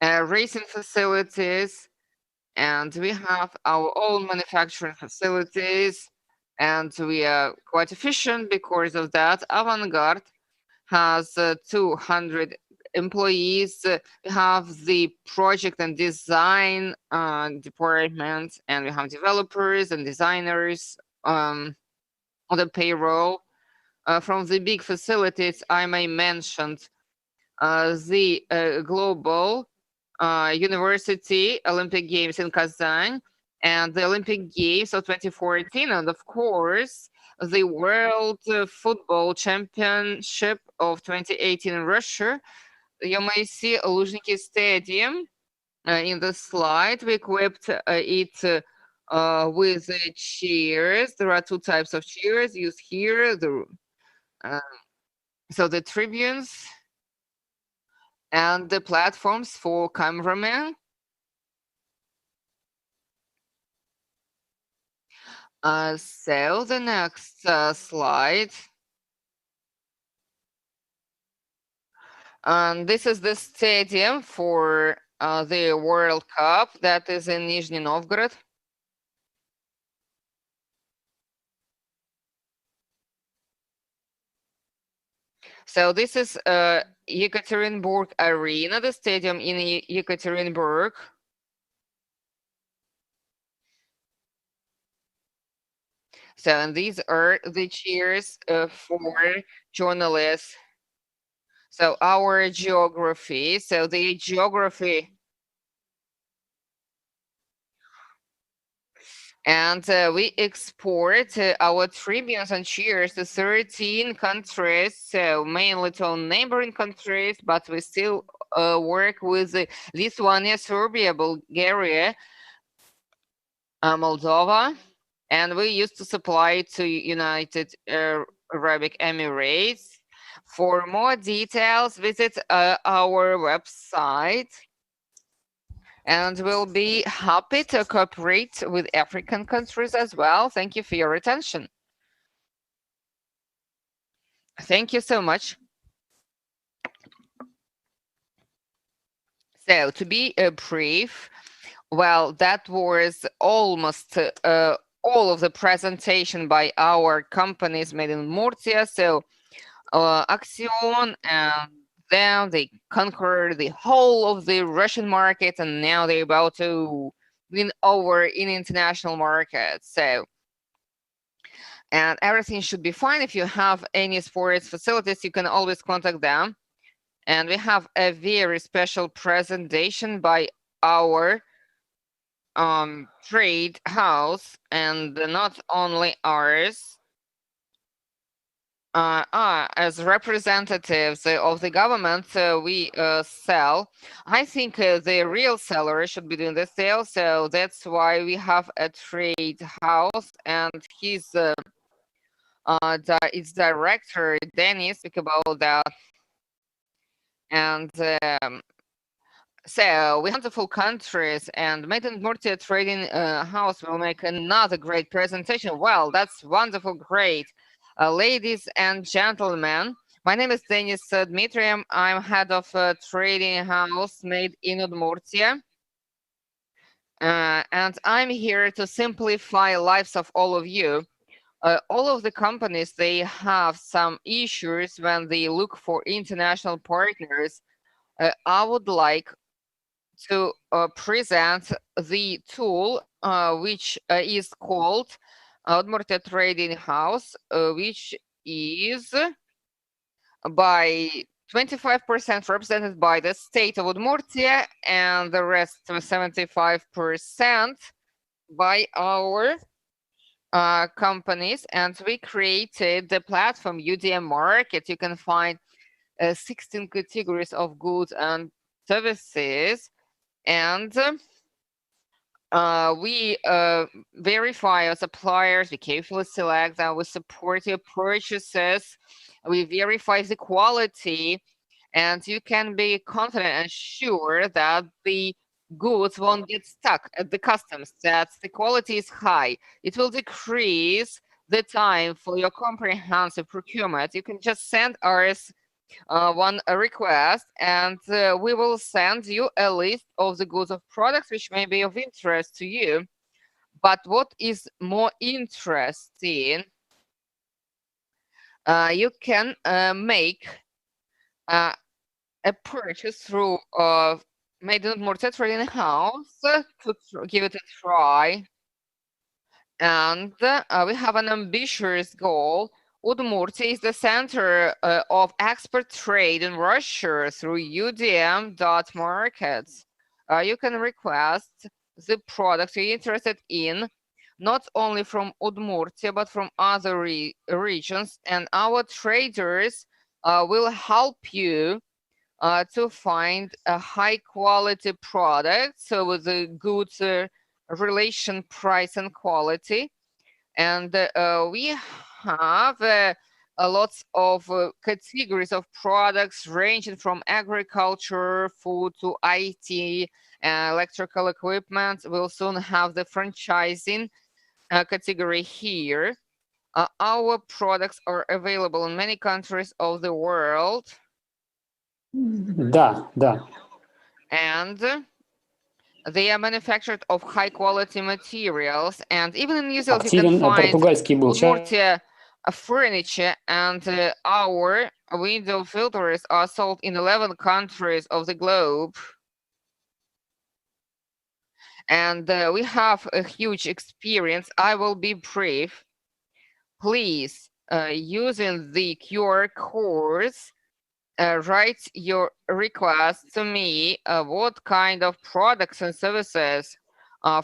racing facilities. And we have our own manufacturing facilities, and we are quite efficient because of that. Avantgarde has 200 employees. We have the project and design department, and we have developers and designers on the payroll. From the big facilities, I may mention the Global University Olympic Games in Kazan and the Olympic Games of 2014, and of course, the World Football Championship of 2018 in Russia. You may see Luzhniki Stadium in the slide. We equipped it with chairs. There are two types of chairs used here. So the tribunes and the platforms for cameramen. So the next slide. And this is the stadium for the World Cup that is in Nizhny Novgorod. So this is Yekaterinburg Arena, the stadium in Yekaterinburg. So, and these are the chairs for journalists. So our geography, so the geography, and we export our tribunes and chairs to 13 countries, so mainly to neighboring countries, but we still work with Lithuania, Serbia, Bulgaria, Moldova, and we used to supply to United Arab Emirates. For more details, visit our website, and we'll be happy to cooperate with African countries as well. Thank you for your attention. Thank you so much. So, to be brief, well, that was almost all of the presentation by our companies made in Murcia. So, Axion, and then they conquered the whole of the Russian market, and now they're about to win over in international markets. So, and everything should be fine. If you have any sports facilities, you can always contact them. And we have a very special presentation by our trade house, and not only ours. As representatives of the government, we sell. I think the real seller should be doing the sale, so that's why we have a trade house, and his its director, Dennis, speak about that. And so we have wonderful countries, and Made in Murcia Trading House will make another great presentation. Well, that's wonderful, great. Ladies and gentlemen, my name is Denis Dmitriev. I'm head of trading house Made in Udmurtia. And I'm here to simplify lives of all of you. All of the companies, they have some issues when they look for international partners. I would like to present the tool which is called Udmurt Trading House, which is by 25% represented by the state of Udmurtia, and the rest 75% by our companies. And we created the platform UDM Market. You can find 16 categories of goods and services, and we verify our suppliers, we carefully select them, we support your purchases, we verify the quality, and you can be confident and sure that the goods won't get stuck at the customs, that the quality is high. It will decrease the time for your comprehensive procurement, you can just send us one request, and we will send you a list of the goods of products which may be of interest to you. But what is more interesting, you can make a purchase through Made in Udmurt Trading House to give it a try. And we have an ambitious goal. Udmurt is the center of export trade in Russia through udm.markets. You can request the products you're interested in, not only from Udmurtia, but from other regions, and our traders will help you to find a high quality product, so with a good relation price and quality. And we have lots of categories of products ranging from agriculture, food to IT, electrical equipment. We'll soon have the franchising category here. Our products are available in many countries of the world. Да, да. And they are manufactured of high quality materials. And even in New Zealand, you can Активен find португальский был. Udmurtia furniture, and our window filters are sold in 11 countries of the globe. And we have a huge experience. I will be brief. Please, using the QR codes, write your request to me. What kind of products and services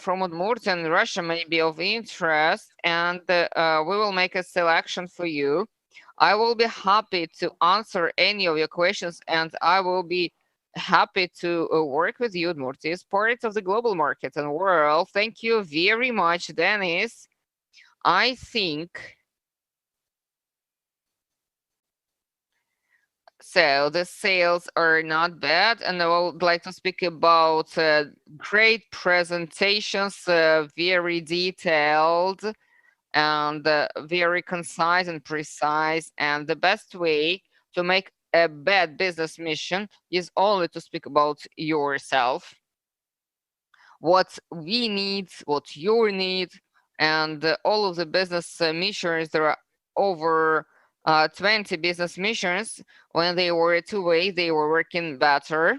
from Udmurtia and Russia may be of interest, and we will make a selection for you. I will be happy to answer any of your questions, and I will be happy to work with you. Udmurtia is part of the global market and world. Thank you very much, Dennis. I think so. The sales are not bad, and I would like to speak about great presentations, very detailed and very concise and precise. And the best way to make a bad business mission is only to speak about yourself, what we need, what you need, and all of the business missions. There are over 20 business missions. When they were two-way, they were working better.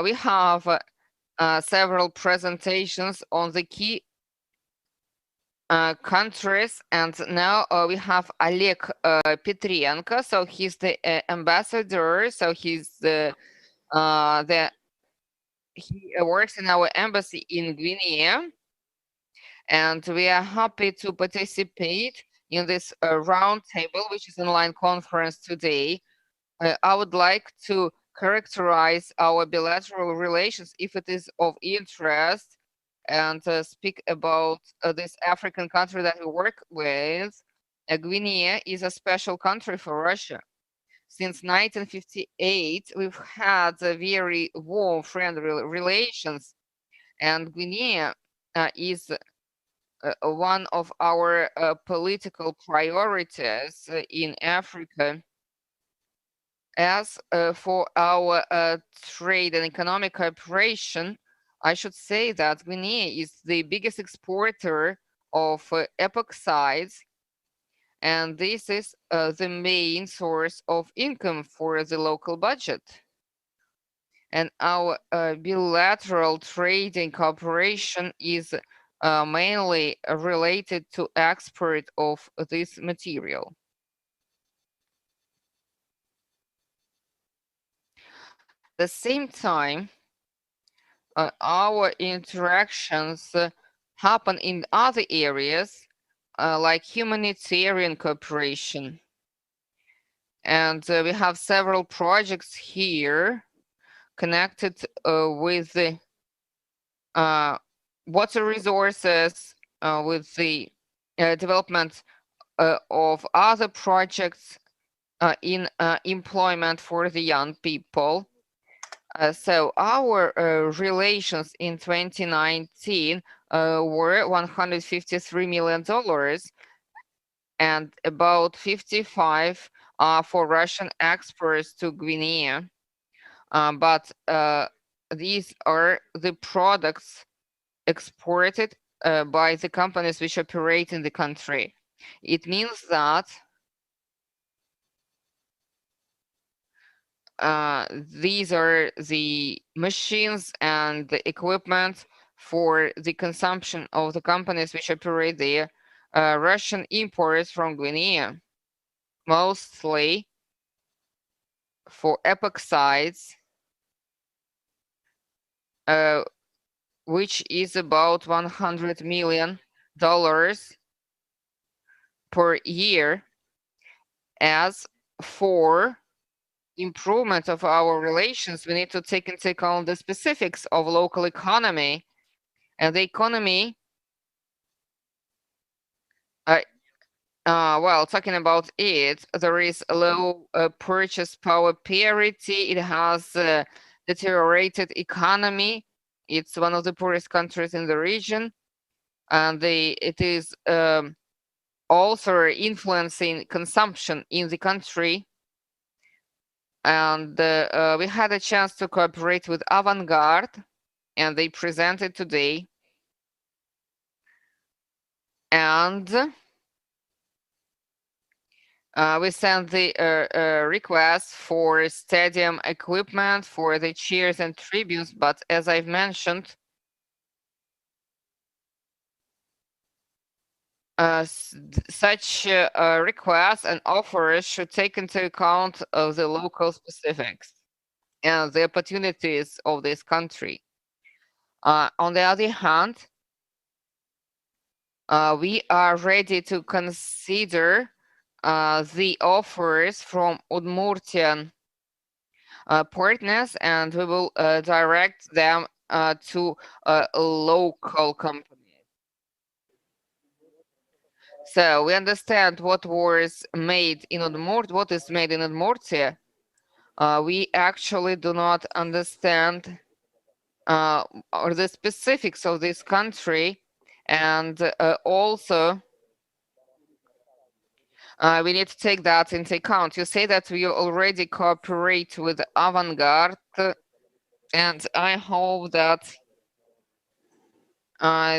We have several presentations on the key countries, and now we have Oleg Petrenko. So he's the ambassador. So he's he works in our embassy in Guinea, and we are happy to participate in this round table, which is online conference today. I would like to characterize our bilateral relations, if it is of interest, and speak about this African country that we work with. Guinea is a special country for Russia. Since 1958, we've had very warm, friendly relations, and Guinea is one of our political priorities in Africa. As for our trade and economic cooperation, I should say that Guinea is the biggest exporter of epoxides, and this is the main source of income for the local budget. And our bilateral trading cooperation is mainly related to export of this material. At the same time, our interactions happen in other areas like humanitarian cooperation. And we have several projects here connected with the water resources, with the development of other projects in employment for the young people. So our relations in 2019 were $153 million, and about 55 for Russian exports to Guinea. But these are the products exported by the companies which operate in the country. It means that these are the machines and the equipment for the consumption of the companies which operate there. Russian imports from Guinea, mostly for epoxides, which is about $100 million per year. As for improvement of our relations, we need to take into account the specifics of local economy. And the economy, well, talking about it, there is a low purchase power parity. It has deteriorated economy. It's one of the poorest countries in the region, and it is also influencing consumption in the country. And we had a chance to cooperate with Avant-Garde, and they presented today. And we sent the request for stadium equipment for the cheers and tributes, but as I've mentioned, such requests and offers should take into account of the local specifics and the opportunities of this country. On the other hand, we are ready to consider the offers from Udmurtian partners, and we will direct them to local companies. So we understand what was made in Udmurt, what is made in Udmurtia. We actually do not understand or the specifics of this country, and also we need to take that into account. You say that we already cooperate with Avant-Garde, and I hope that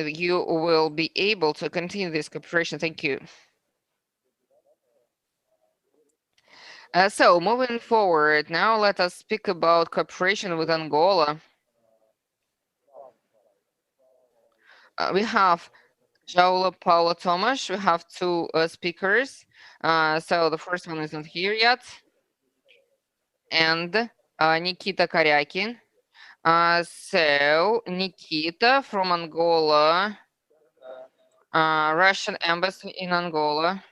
you will be able to continue this cooperation. Thank you. So moving forward, now let us speak about cooperation with Angola. We have João Paulo Tomas. We have two speakers. So the first one is not here yet. And Nikita Karyakin. So Nikita from Angola, Russian embassy in Angola.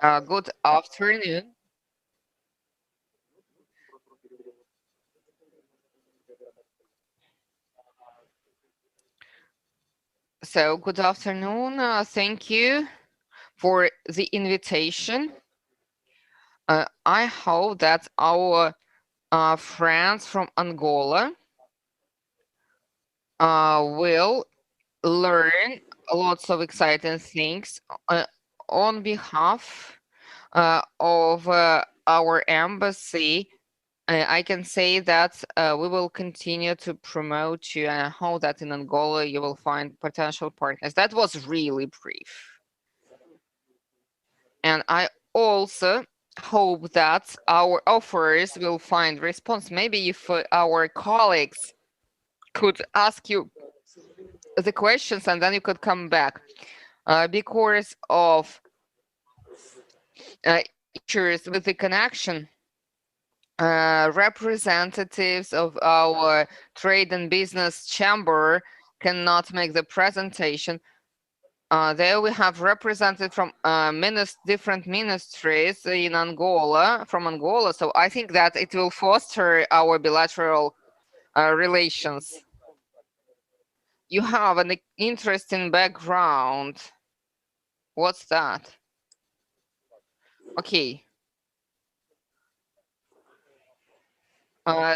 Good afternoon. So good afternoon. Thank you for the invitation. I hope that our friends from Angola will learn lots of exciting things on behalf of our embassy. I can say that we will continue to promote you, and I hope that in Angola you will find potential partners. That was really brief. And I also hope that our offers will find response. Maybe if our colleagues could ask you the questions and then you could come back. Because of issues with the connection, representatives of our trade and business chamber cannot make the presentation. There we have represented from different ministries in Angola, from Angola. So I think that it will foster our bilateral relations. You have an interesting background. What's that? Okay.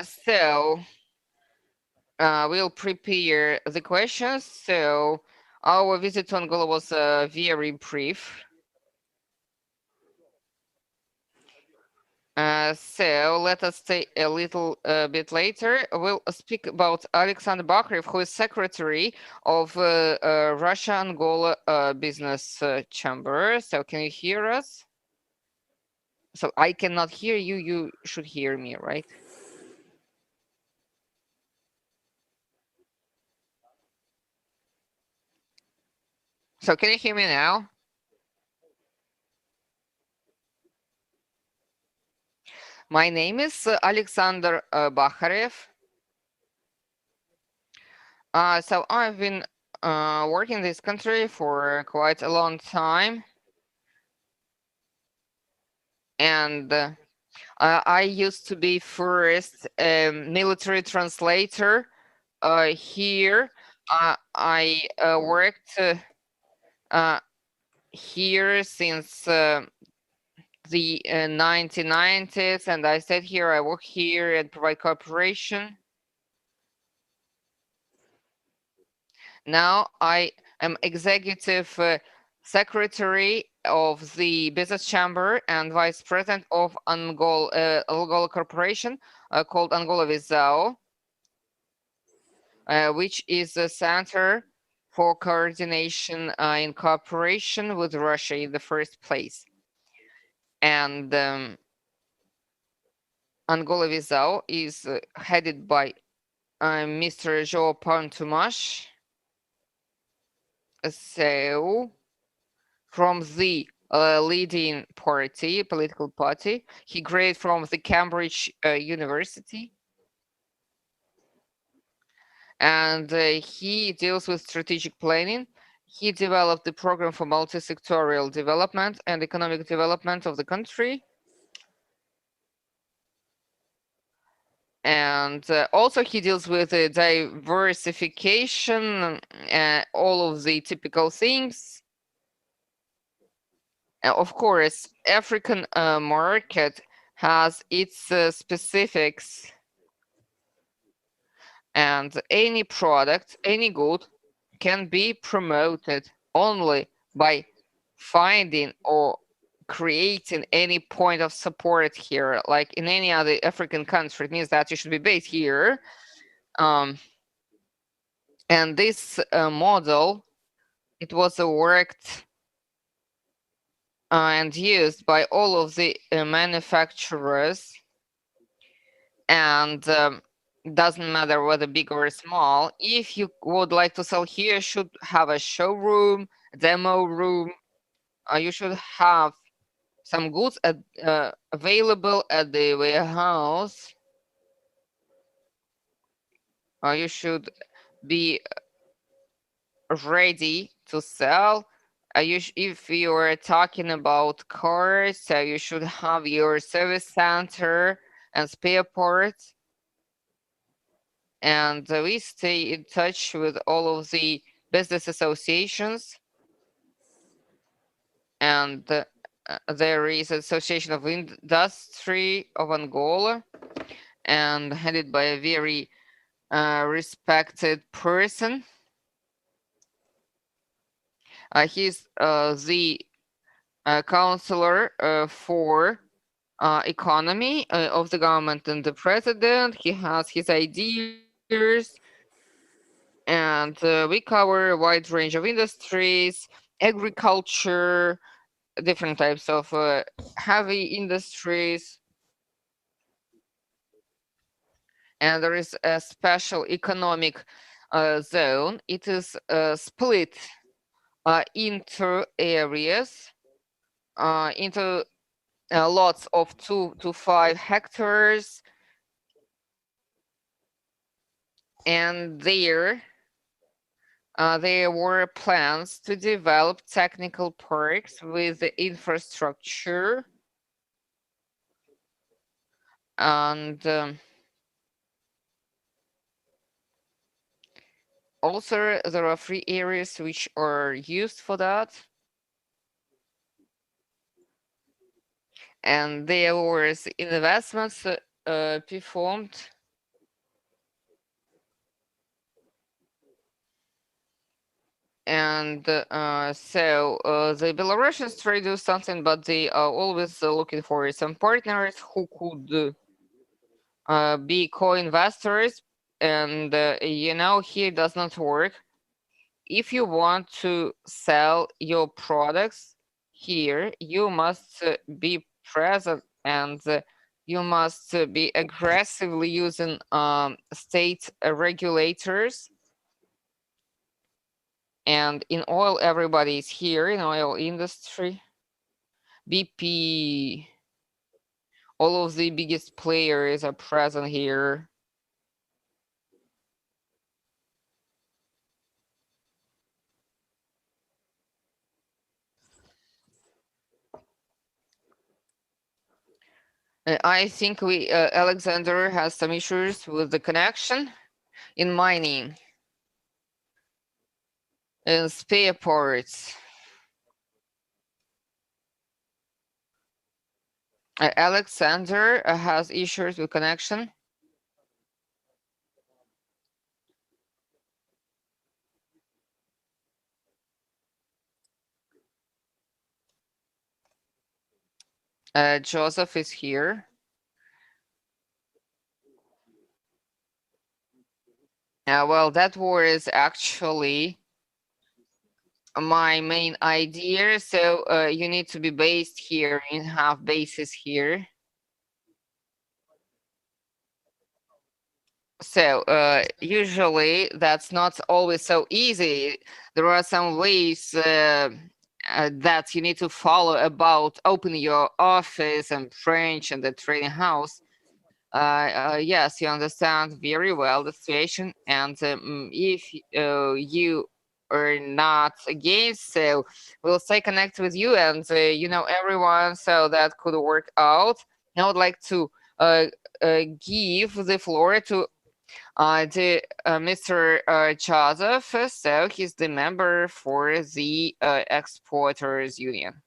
So we'll prepare the questions. So our visit to Angola was very brief. So let us stay a little bit later. We'll speak about Alexander Bakharev, who is secretary of Russia-Angola Business Chamber. So can you hear us? So I cannot hear you. You should hear me, right? So can you hear me now? My name is Alexander Bakharev. So I've been working in this country for quite a long time. And I used to be first military translator here. I worked here since the 1990s, and I stayed here. I work here and provide cooperation. Now I am executive secretary of the business chamber and vice president of Angola Corporation called Angola Visao, which is a center for coordination in cooperation with Russia in the first place. And Angola Visao is headed by Mr. João Pantumas. So from the leading party, political party. He graduated from the Cambridge University. And he deals with strategic planning. He developed the program for multi-sectorial development and economic development of the country. And also he deals with diversification, all of the typical things. Of course, African market has its specifics, and any product, any good can be promoted only by finding or creating any point of support here, like in any other African country. It means that you should be based here. And this model, it was worked and used by all of the manufacturers, and doesn't matter whether big or small. If you would like to sell here, you should have a showroom, demo room. You should have some goods available at the warehouse. You should be ready to sell. If you are talking about cars, you should have your service center and spare parts. And we stay in touch with all of the business associations. And there is Association of Industry of Angola, and headed by a very respected person. He's the counselor for economy of the government and the president. He has his ideas, and we cover a wide range of industries, agriculture, different types of heavy industries. And there is a special economic zone. It is split into areas, into lots of 2 to 5 hectares. And there were plans to develop technical parks with the infrastructure. And also there are 3 areas which are used for that. and there was investments performed. And so the Belarusians try to do something, but they are always looking for some partners who could be co-investors. And you know, here it does not work. If you want to sell your products here, you must be present, and you must be aggressively using state regulators. And in oil, everybody is here in oil industry. BP, all of the biggest players are present here. I think Alexander has some issues with the connection in mining and spare parts. Alexander has issues with connection. Joseph is here. Well, that was actually my main idea. So you need to be based here and have bases here. So usually that's not always so easy. There are some ways that you need to follow about opening your office and branch and the trading house. Yes, you understand very well the situation, and if you are not against, so we'll stay connected with you, and you know everyone, so that could work out. I would like to give the floor to Mr. Joseph. So he's the member for the Exporters Union.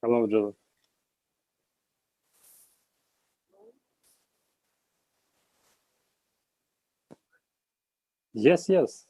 Hello, Joseph. Yes, yes.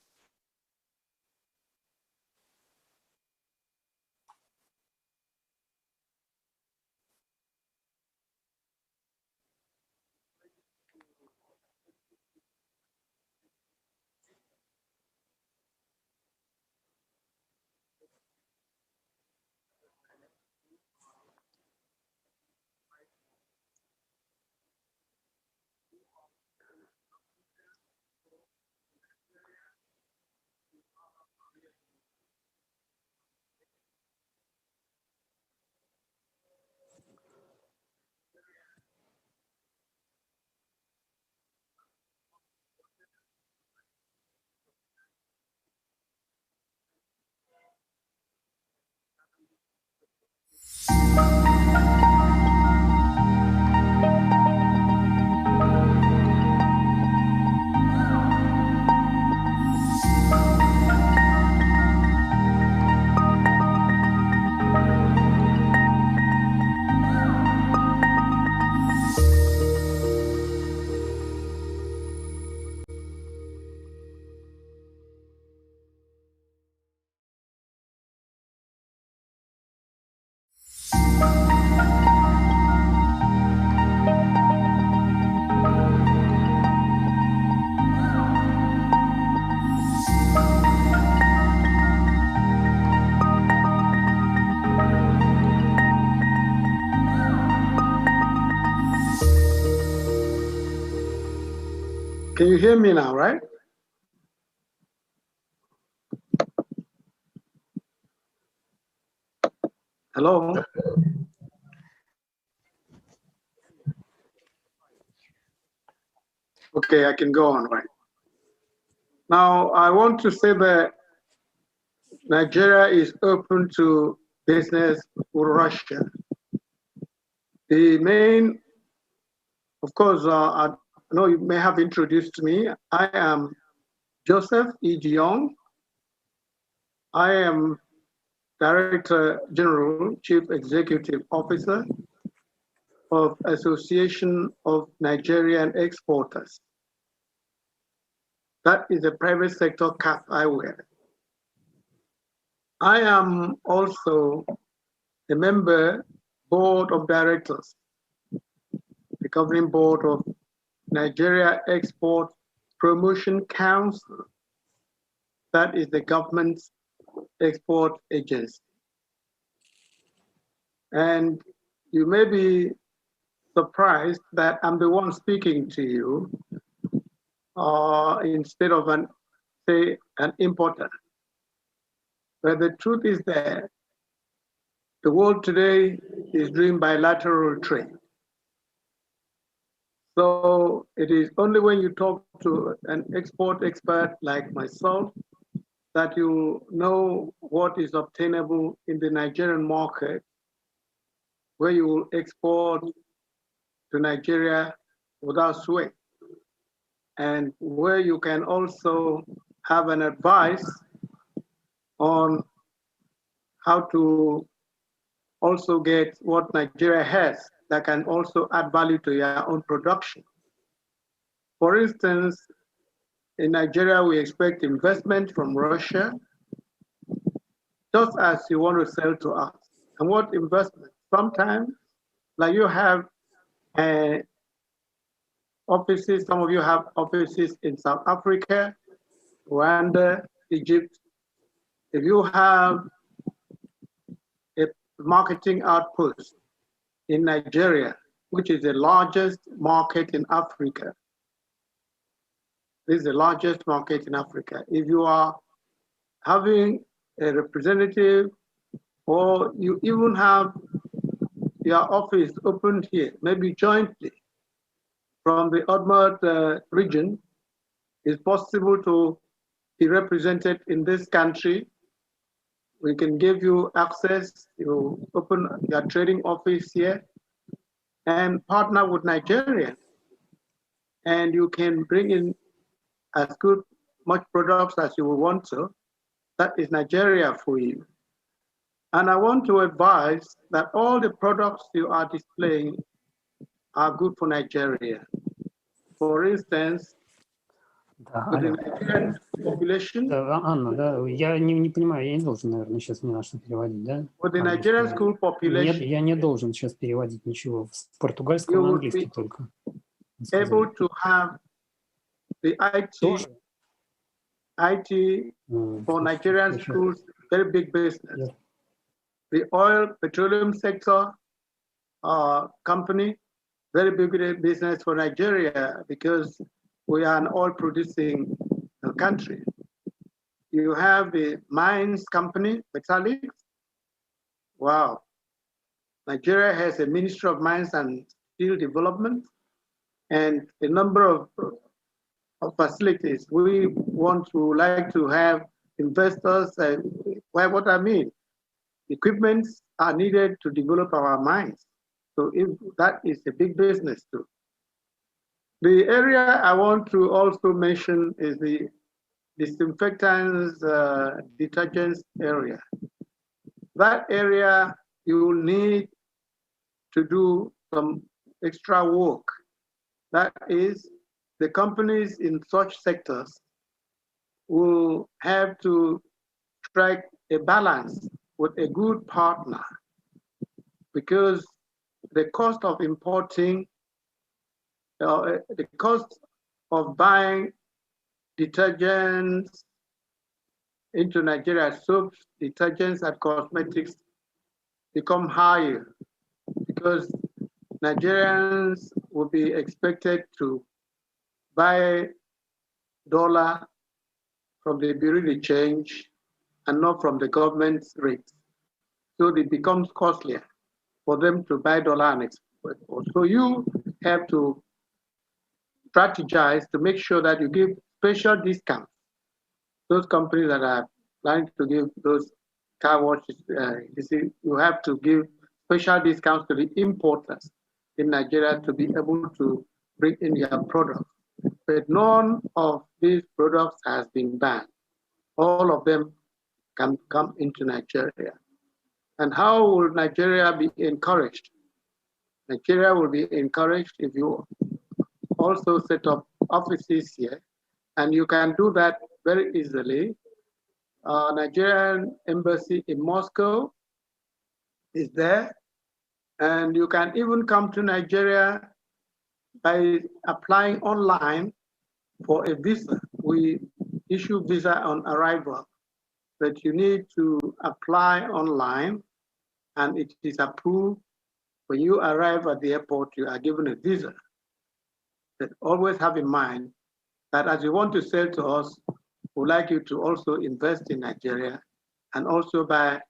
Can you hear me now, right? Hello? Okay, I can go on, right? Now, I want to say that Nigeria is open to business with Russia. The main, of course, I know you may have introduced me. I am Joseph E. Young. I am Director General, Chief Executive Officer of Association of Nigerian Exporters. That is a private sector cap I wear. I am also a member board of directors, the governing board of Nigeria Export Promotion Council. That is the government's export agency. And you may be surprised that I'm the one speaking to you instead of an importer. But the truth is that the world today is doing bilateral trade. So it is only when you talk to an export expert like myself that you know what is obtainable in the Nigerian market, where you will export to Nigeria without sweat, and where you can also have an advice on how to also get what Nigeria has that can also add value to your own production. For instance, in Nigeria, we expect investment from Russia, just as you want to sell to us. And what investment? Sometimes, like you have offices, some of you have offices in South Africa, Rwanda, Egypt. If you have a marketing outpost in Nigeria, which is the largest market in Africa, this is the largest market in Africa. If you are having a representative, or you even have your office opened here, maybe jointly from the Udmurt region, it's possible to be represented in this country. We can give you access, you open your trading office here and partner with Nigeria. And you can bring in as much products as you will want to. That is Nigeria for you. And I want to advise that all the products you are displaying are good for Nigeria. For instance, Да, for the алло. Nigerian population, Да, Анна, да, я не понимаю, я не должен, наверное, сейчас ни на что переводить, да? for the Nigerian school Нет, population, я не должен сейчас переводить ничего с португальского you на would английский be только. able to have the Тоже? IT for Nigerian schools, very big business. Yeah. The oil, petroleum sector company, very big business for Nigeria because we are an oil producing country. You have the mines company, metallics. Wow. Nigeria has a Ministry of Mines and Steel Development and a number of facilities. We like to have investors. What I mean, equipments are needed to develop our mines. So if that is a big business too. The area I want to also mention is the disinfectants, detergents area. That area you will need to do some extra work. That is, the companies in such sectors will have to strike a balance with a good partner because the cost of importing, the cost of buying detergents into Nigeria, soaps, detergents, and cosmetics become higher because Nigerians will be expected to buy dollar from the Bureau de Change and not from the government's rates. So it becomes costlier for them to buy dollar and export. So you have to strategize to make sure that you give special discounts. Those companies that are planning to give those car washes, you have to give special discounts to the importers in Nigeria to be able to bring in their products. but none of these products has been banned. All of them can come into Nigeria. And how will Nigeria be encouraged? Nigeria will be encouraged if you also set up offices here, and you can do that very easily. Nigerian embassy in Moscow is there, and you can even come to Nigeria by applying online for a visa. We issue visa on arrival, but you need to apply online, and it is approved. When you arrive at the airport, you are given a visa. But always have in mind that as you want to sell to us, we'd like you to also invest in Nigeria and also buy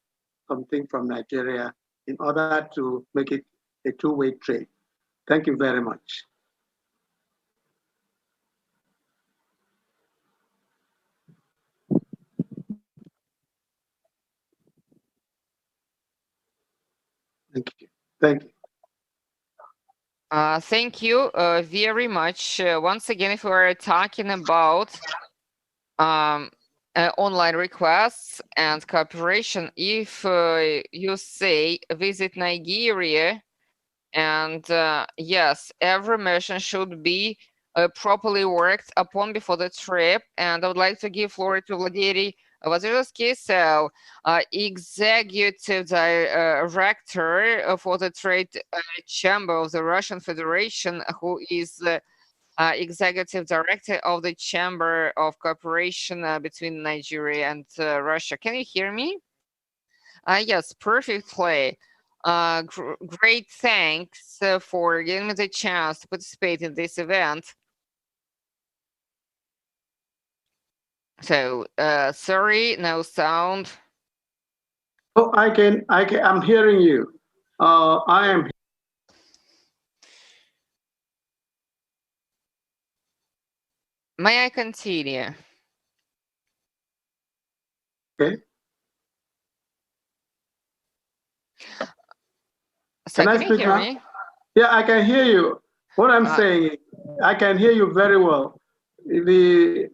something from Nigeria in order to make it a two-way trade. Thank you very much. Thank you. Thank you. Thank you very much. Once again, if we're talking about online requests and cooperation, if you say visit Nigeria, and yes, every mission should be properly worked upon before the trip. And I would like to give floor to Vladimir Vasilevsky, so Executive Director for the Trade Chamber of the Russian Federation, who is Executive Director of the Chamber of Cooperation between Nigeria and Russia. Can you hear me? Yes, perfectly. Great thanks for giving me the chance to participate in this event. So, sorry, no sound. Oh, I'm hearing you. I am. May I continue? Okay. So Can I can you speak hear now? me? Yeah, I can hear you. What I'm saying, I can hear you very well. The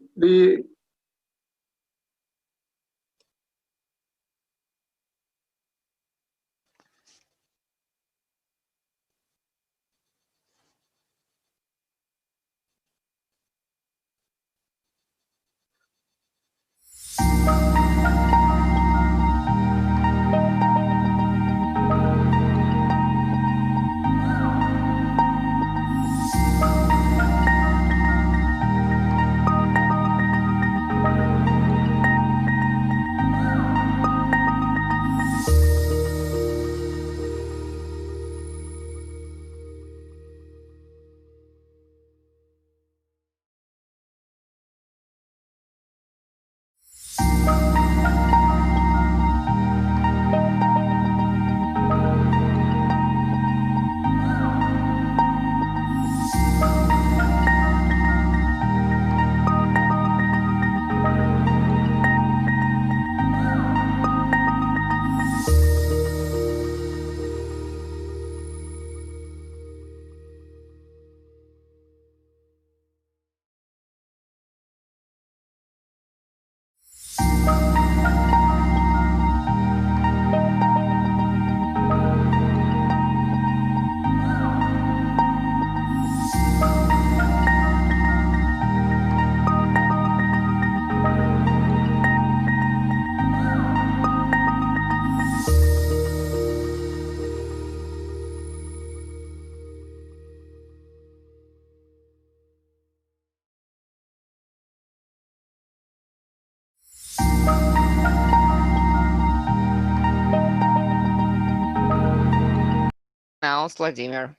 Now, Vladimir.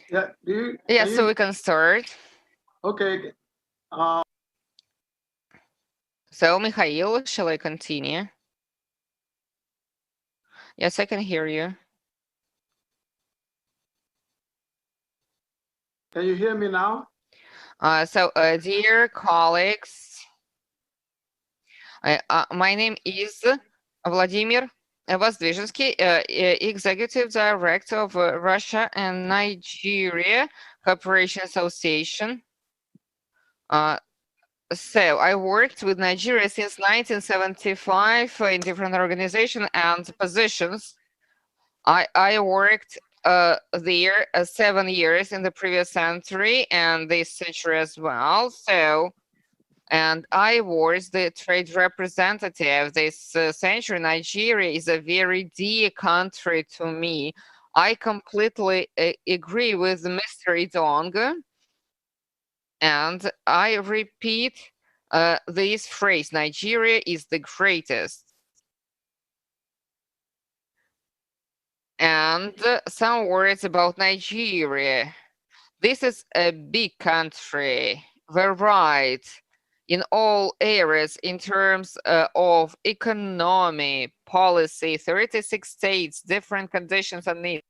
yeah, Yeah, so we can start. Okay. So, Mikhail, shall I continue? Yes, I can hear you. Can you hear me now? Dear colleagues, my name is Vladimir Vozdvizhensky, Executive Director of Russia and Nigeria Cooperation Association. So I worked with Nigeria since 1975 in different organizations and positions. I worked there 7 years in the previous century and this century as well. So, and I was the trade representative this century. Nigeria is a very dear country to me. I completely agree with Mr. Idong, and I repeat this phrase: Nigeria is the greatest. And some words about Nigeria. This is a big country, varied in all areas in terms of economy, policy, 36 states, different conditions and needs.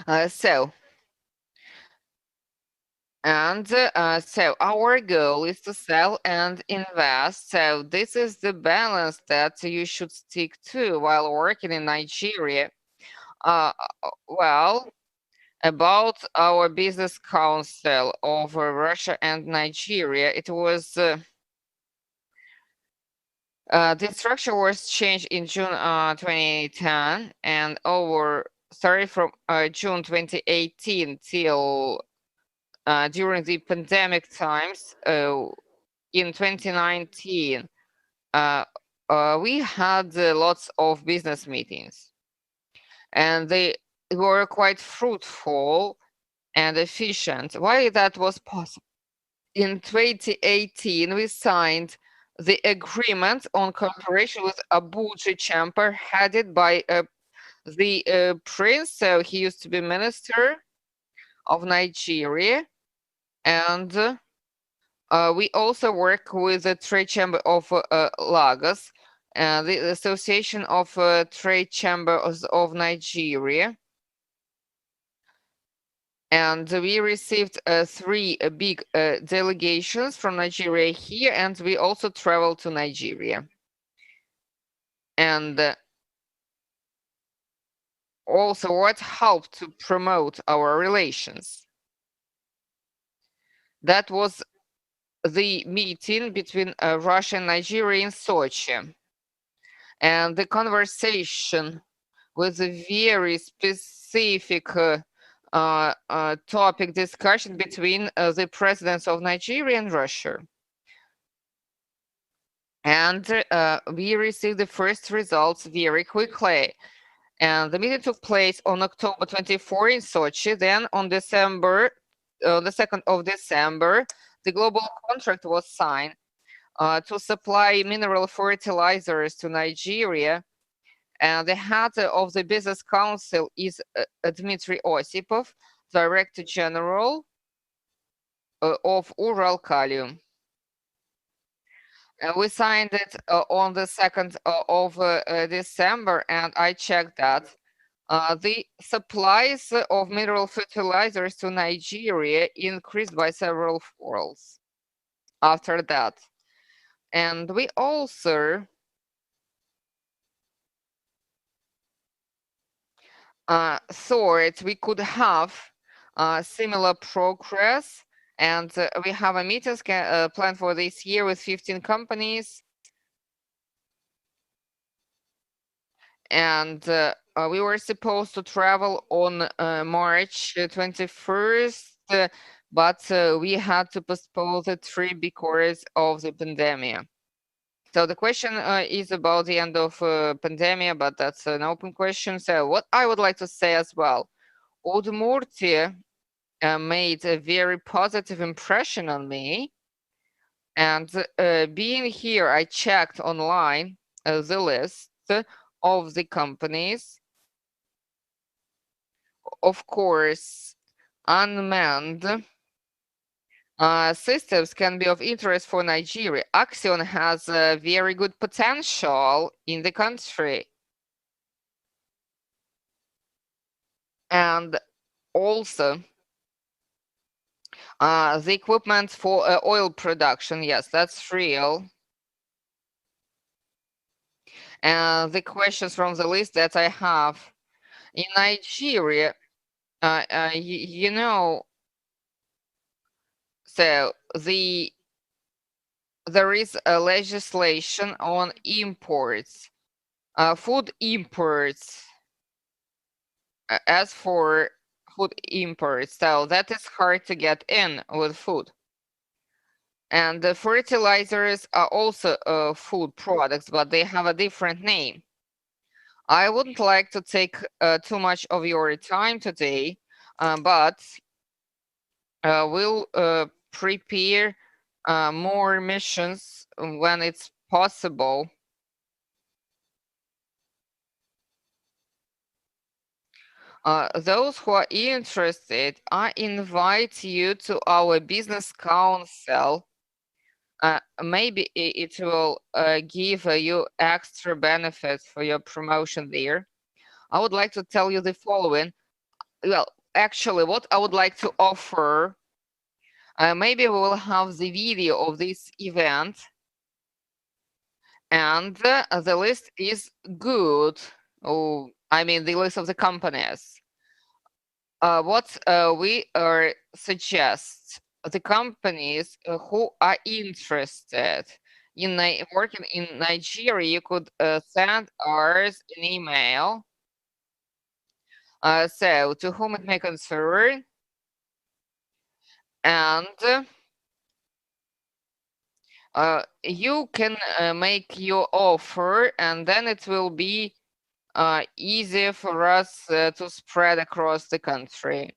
So our goal is to sell and invest. So this is the balance that you should stick to while working in Nigeria. Well, about our business council over Russia and Nigeria, it was the structure was changed in June 2010 and started from June 2018 till during the pandemic times in 2019. We had lots of business meetings, and they were quite fruitful and efficient. Why that was possible? In 2018, we signed the agreement on cooperation with Abuja Chamber, headed by the prince. So he used to be minister of Nigeria, and we also work with the Trade Chamber of Lagos, the Association of Trade Chambers of Nigeria. And we received 3 big delegations from Nigeria here, and we also traveled to Nigeria. And also what helped to promote our relations? That was the meeting between Russia and Nigeria in Sochi, and the conversation with a very specific topic discussion between the presidents of Nigeria and Russia. And we received the first results very quickly. And the meeting took place on October 24 in Sochi. Then on the 2nd of December, the global contract was signed to supply mineral fertilizers to Nigeria. And the head of the business council is Dmitry Osipov, Director General of Uralkali. We signed it on the 2nd of December, and I checked that the supplies of mineral fertilizers to Nigeria increased by several folds after that. And we also thought we could have similar progress, and we have a meeting planned for this year with 15 companies. And we were supposed to travel on March 21st, but we had to postpone the trip because of the pandemic. So the question is about the end of pandemic, but that's an open question. So what I would like to say as well, Udmurt made a very positive impression on me. And being here, I checked online the list of the companies. Of course, unmanned systems can be of interest for Nigeria. Axion has a very good potential in the country. And also, the equipment for oil production, yes, that's real. And the questions from the list that I have in Nigeria, you know, so there is a legislation on imports, food imports. As for food imports, so that is hard to get in with food. And the fertilizers are also food products, but they have a different name. I wouldn't like to take too much of your time today, but we'll prepare more missions when it's possible. Those who are interested, I invite you to our business council. Maybe it will give you extra benefits for your promotion there. I would like to tell you the following. Well, actually, what I would like to offer, maybe we will have the video of this event, and the list is good. Oh, I mean, the list of the companies. What we suggest the companies who are interested in working in Nigeria, you could send us an email. So to whom it may concern, and you can make your offer, and then it will be easier for us to spread across the country.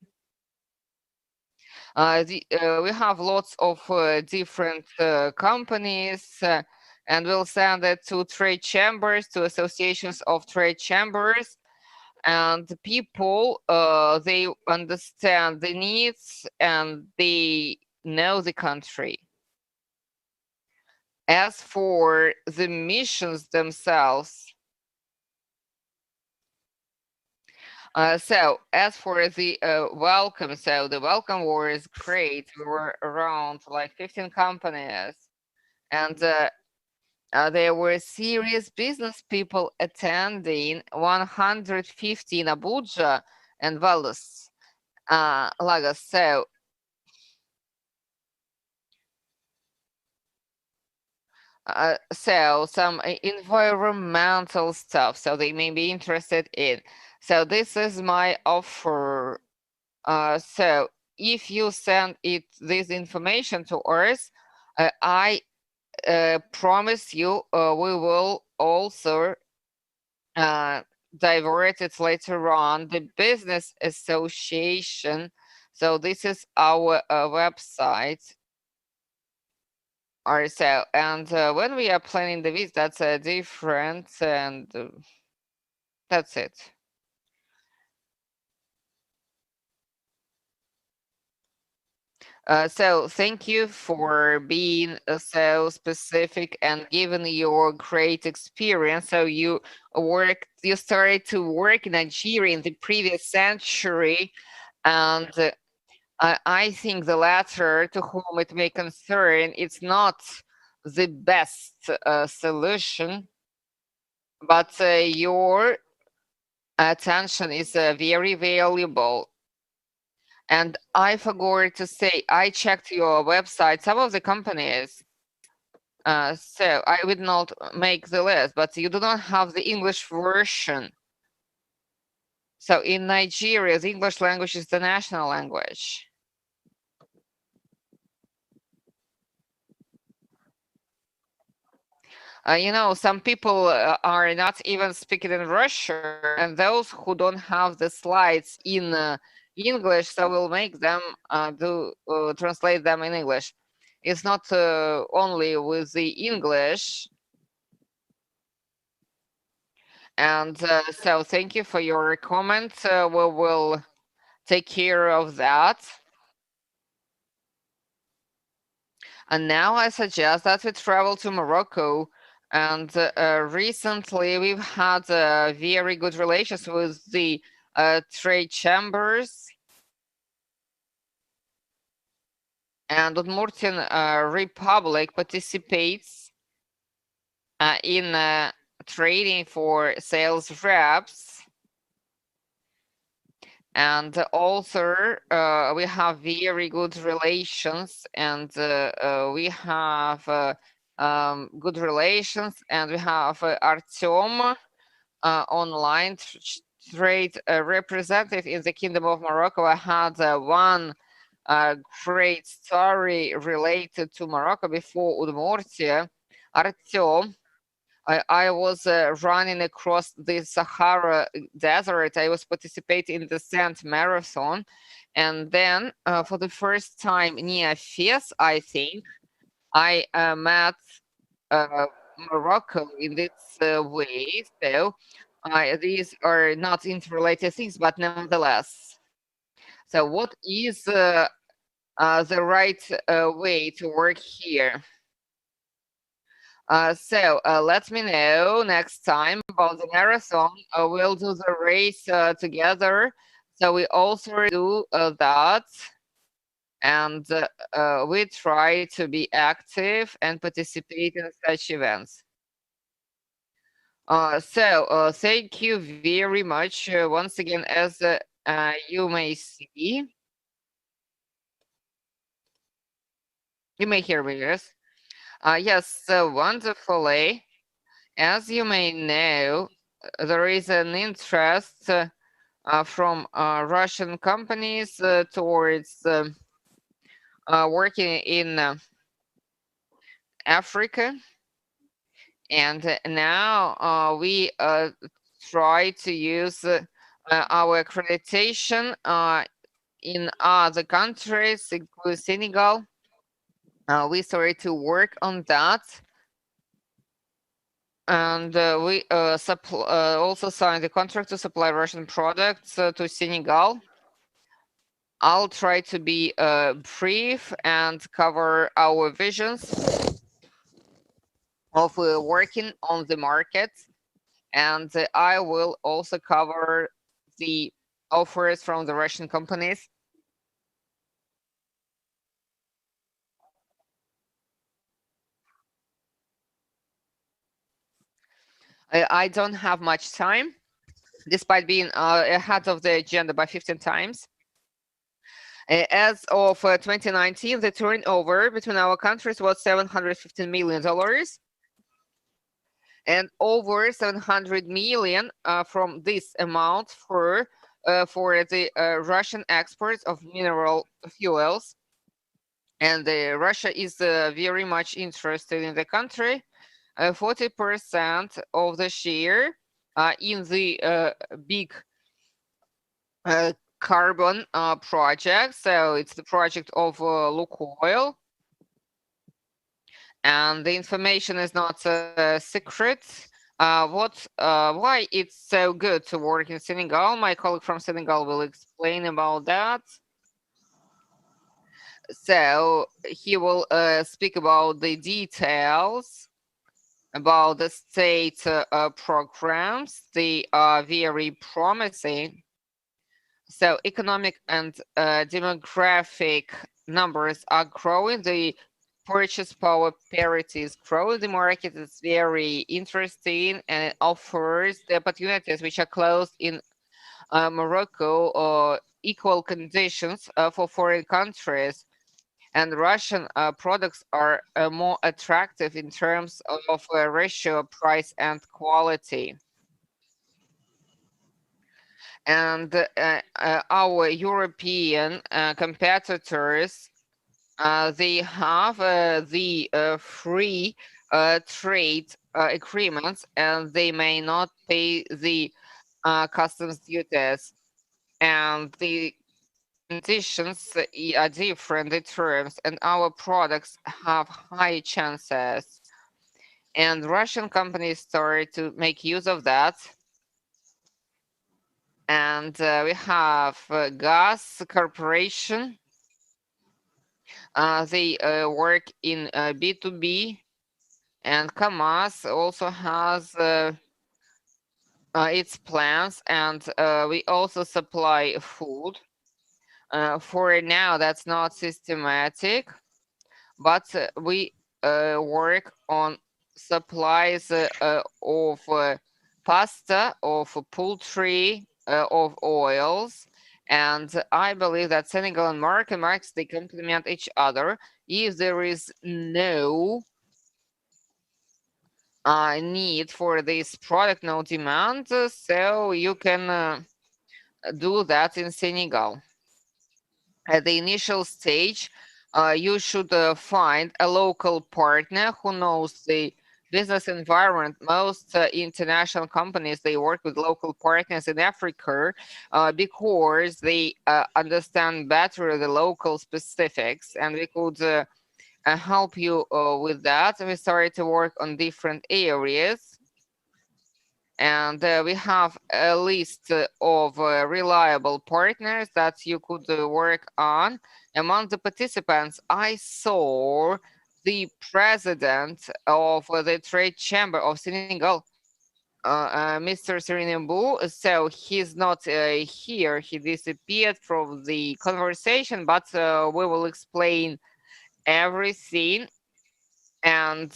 We have lots of different companies, and we'll send it to trade chambers, to associations of trade chambers, and people, they understand the needs and they know the country. As for the missions themselves, so as for the welcome, so the welcome was great. We were around like 15 companies, and there were serious business people attending, 150 in Abuja and Lagos. So some environmental stuff, so they may be interested in. So this is my offer. So if you send this information to us, I promise you we will also divert it later on. The business association. So this is our website. Or so, and when we are planning the visit, that's different, and that's it. So thank you for being so specific and giving your great experience. So you started to work in Nigeria in the previous century, and I think the latter, to whom it may concern, it's not the best solution, but your attention is very valuable. And I forgot to say, I checked your website, some of the companies, so I would not make the list, but you do not have the English version. So in Nigeria, the English language is the national language. You know, some people are not even speaking in Russian, and those who don't have the slides in English, so we'll make them translate them in English. It's not only with the English. And so thank you for your comment. We will take care of that. And now I suggest that we travel to Morocco. And recently we've had very good relations with the trade chambers. And Udmurt Republic participates in training for sales reps. And also we have very good relations, and we have good relations, and we have Artyom, online trade representative in the Kingdom of Morocco. I had one great story related to Morocco before Udmurtia. Artyom, I was running across the Sahara Desert. I was participating in the Sand Marathon. And then for the first time near Fez, I think, I met Morocco in this way. So these are not interrelated things, but nevertheless. So what is the right way to work here? So let me know next time about the marathon. We'll do the race together. So we also do that. And we try to be active and participate in such events. So thank you very much once again. As you may see, you may hear me, yes? Yes, wonderfully. As you may know, there is an interest from Russian companies towards working in Africa. And now we try to use our accreditation in other countries, including Senegal. We started to work on that. And we also signed a contract to supply Russian products to Senegal. I'll try to be brief and cover our visions of working on the market. And I will also cover the offers from the Russian companies. I don't have much time, despite being ahead of the agenda by 15 times. As of 2019, the turnover between our countries was $715 million, and over 700 million from this amount for the Russian exports of mineral fuels. And Russia is very much interested in the country. 40% of the share in the big carbon project. So it's the project of Lukoil. And the information is not secret. Why it's so good to work in Senegal? My colleague from Senegal will explain about that. So he will speak about the details about the state programs. They are very promising. So economic and demographic numbers are growing. The purchase power parity is growing. The market is very interesting, and it offers the opportunities which are closed in Morocco, equal conditions for foreign countries. And Russian products are more attractive in terms of ratio, price, and quality. And our European competitors, they have the free trade agreements, and they may not pay the customs duties. And the conditions are different, the terms, and our products have high chances. And Russian companies started to make use of that. And we have Gas Corporation. They work in B2B, and KAMAZ also has its plants, and we also supply food. For now, that's not systematic, but we work on supplies of pasta, of poultry, of oils, and I believe that Senegal and Morocco they complement each other. If there is no need for this product, no demand, so you can do that in Senegal. At the initial stage, you should find a local partner who knows the business environment. Most international companies, they work with local partners in Africa because they understand better the local specifics, and we could help you with that. We started to work on different areas. And we have a list of reliable partners that you could work on. Among the participants, I saw the president of the Trade Chamber of Senegal, Mr. Serinembou. So he's not here. He disappeared from the conversation, but we will explain everything. And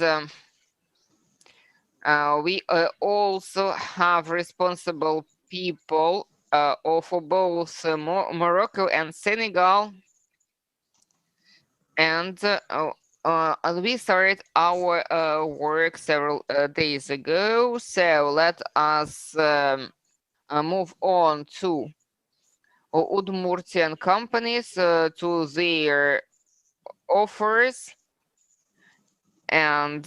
we also have responsible people for both Morocco and Senegal. And we started our work several days ago. So let us move on to Udmurtian companies, to their offers. And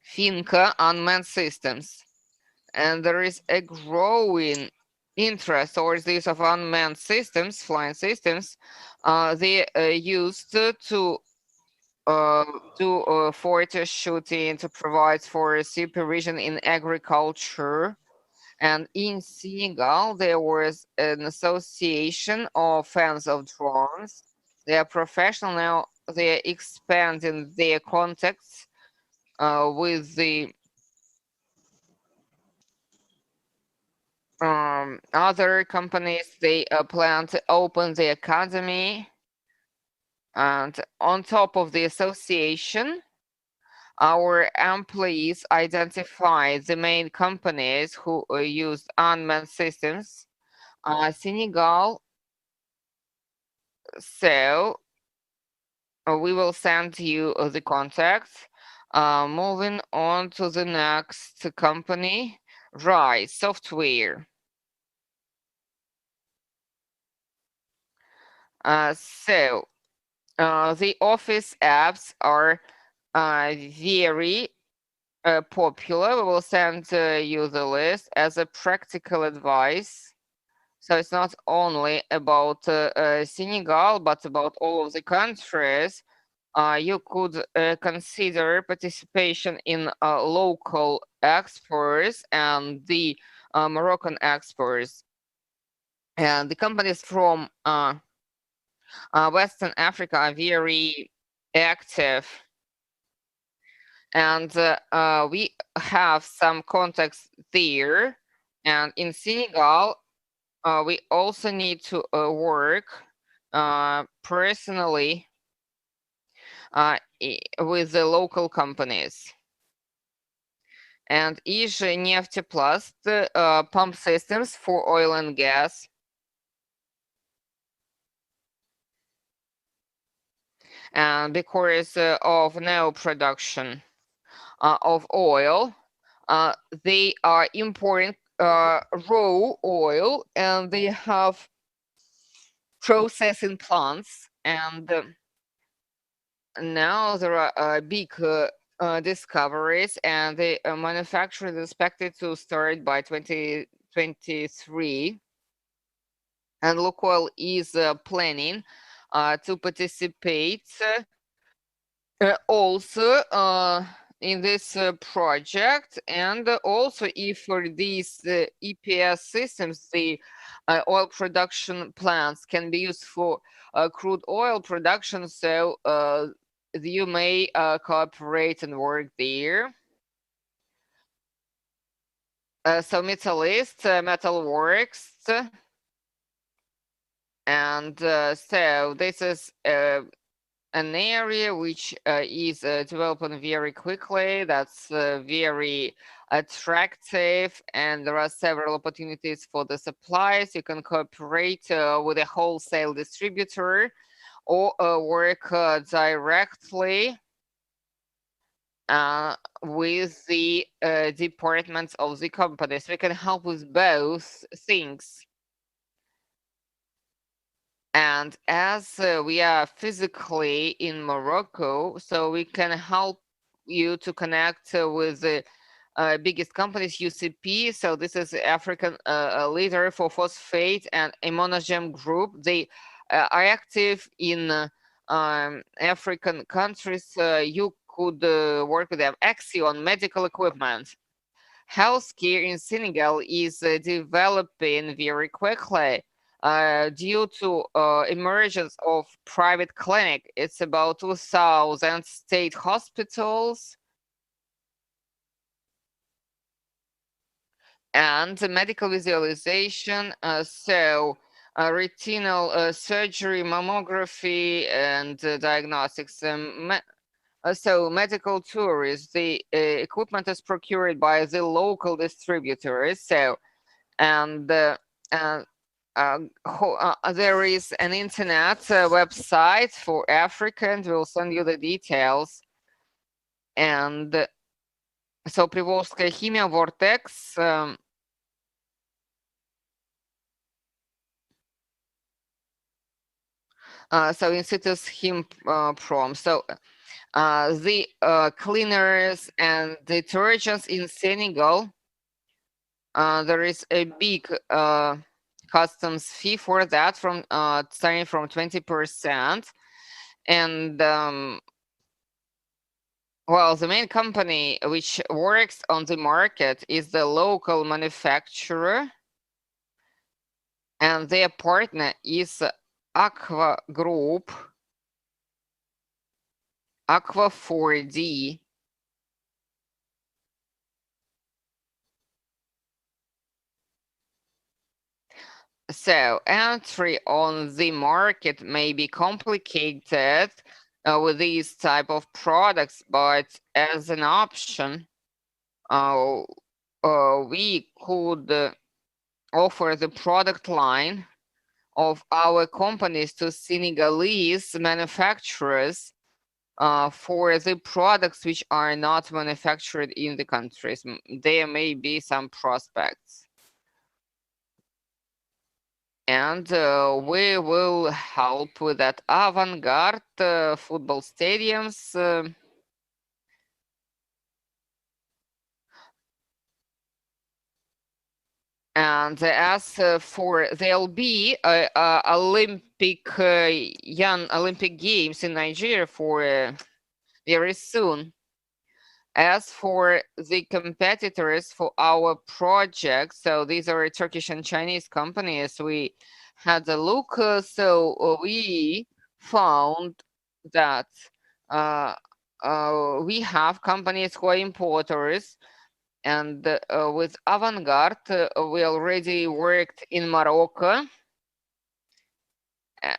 Finca unmanned systems, and there is a growing interest towards these of unmanned systems, flying systems. They used to do fortress shooting, to provide for supervision in agriculture. And in Senegal, there was an association of fans of drones. They are professional now. They are expanding their contacts with the other companies. They plan to open the academy, and on top of the association, our employees identify the main companies who use unmanned systems. Senegal, so we will send you the contacts. Moving on to the next company, Rise Software. So the office apps are very popular. We will send you the list as a practical advice. So it's not only about Senegal, but about all of the countries. You could consider participation in local exports and the Moroccan exports. And the companies from Western Africa are very active. And we have some contacts there. And in Senegal, we also need to work personally with the local companies. And Иж Нефтепласт pump systems for oil and gas. And because of no production of oil, they are importing raw oil, and they have processing plants. And now there are big discoveries, and the manufacturing is expected to start by 2023. and Lukoil is planning to participate also in this project, and also if for these EPS systems, the oil production plants can be used for crude oil production, so you may cooperate and work there. So Metallist, Metalworks, and so this is an area which is developing very quickly. That's very attractive, and there are several opportunities for the suppliers. You can cooperate with a wholesale distributor or work directly with the departments of the companies. We can help with both things. And as we are physically in Morocco, so we can help you to connect with the biggest companies, UCP. So this is African leader for phosphate and Immunogem Group. They are active in African countries. You could work with them. Axion Medical Equipment. Healthcare in Senegal is developing very quickly. Due to emergence of private clinic. It's about 2,000 state hospitals and medical visualization. So retinal surgery, mammography, and diagnostics. So medical tours, the equipment is procured by the local distributors. So, and there is an internet website for Africa, and we'll send you the details. And so Privolzhskaya Chimia, Vortex, so Institutus Himprom. So the cleaners and detergents in Senegal, there is a big customs fee for that, from starting from 20%. And well, the main company which works on the market is the local manufacturer, and their partner is Aqua Group, Aqua 4D. So entry on the market may be complicated with these type of products, but as an option, we could offer the product line of our companies to Senegalese manufacturers for the products which are not manufactured in the countries. There may be some prospects. And we will help with that. Avant-garde football stadiums. And as for, there'll be Olympic young Olympic Games in Nigeria for very soon. As for the competitors for our project, so these are Turkish and Chinese companies. We had a look, so we found that we have companies who are importers, and with Avant-garde, we already worked in Morocco,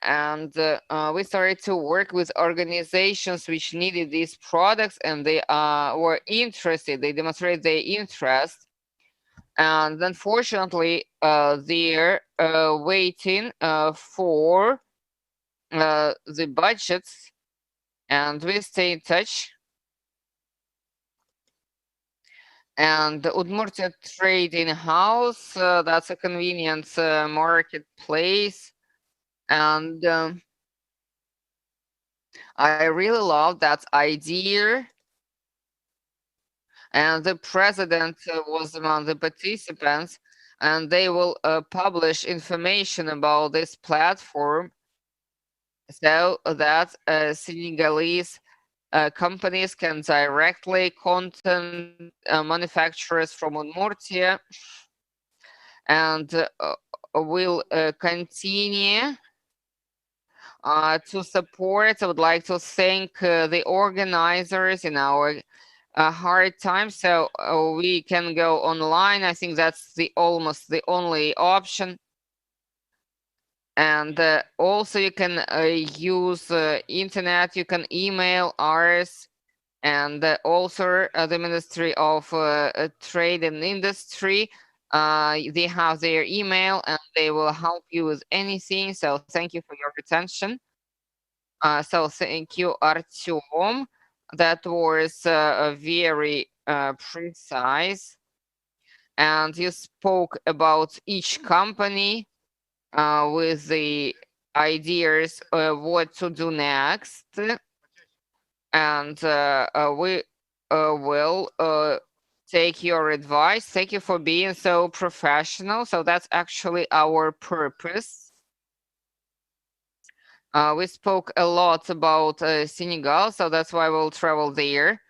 and we started to work with organizations which needed these products, and they were interested. They demonstrated their interest, and unfortunately, they're waiting for the budgets, and we stay in touch. And Udmurt Trading House, that's a convenience marketplace. And I really love that idea. And the president was among the participants. and they will publish information about this platform so that Senegalese companies can directly contact manufacturers from Udmurtia, and will continue to support. I would like to thank the organizers in our hard time, so we can go online. I think that's almost the only option. And also you can use internet, you can email ours, and also the Ministry of Trade and Industry. They have their email and they will help you with anything. So thank you for your attention. So thank you, Artyom. That was very precise. And you spoke about each company with the ideas what to do next. And we will take your advice. Thank you for being so professional. So that's actually our purpose. We spoke a lot about Senegal, so that's why we'll travel there.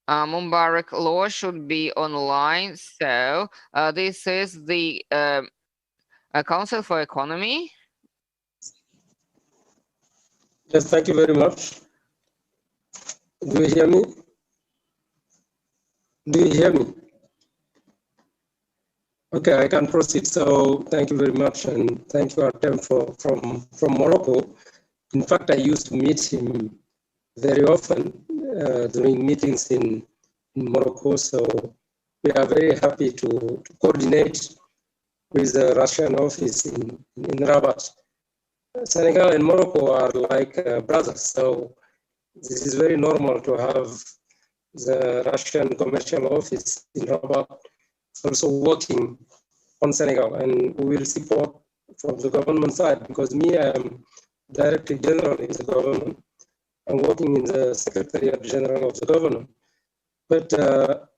Mubarak Law should be online. So this is the Council for Economy. Yes, thank you very much. Do you hear me? Do you hear me? Okay, I can proceed. So thank you very much, and thank you, Artem, from Morocco. In fact, I used to meet him very often during meetings in Morocco. So we are very happy to coordinate with the Russian office in Rabat. Senegal and Morocco are like brothers. So this is very normal to have the Russian commercial office in Rabat also working on Senegal, and we will support from the government side, because me, I am Director General in the government. I'm working in the Secretariat General of the government. But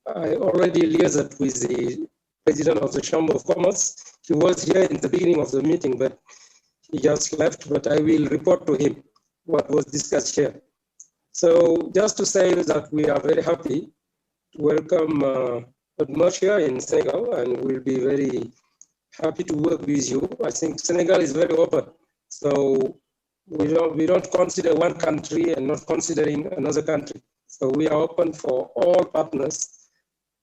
I already liaised with the President of the Chamber of Commerce. He was here in the beginning of the meeting, but he just left, but I will report to him what was discussed here. So just to say that we are very happy to welcome Udmurt here in Senegal, and we'll be very happy to work with you. I think Senegal is very open. So we don't consider one country and not considering another country. So we are open for all partners.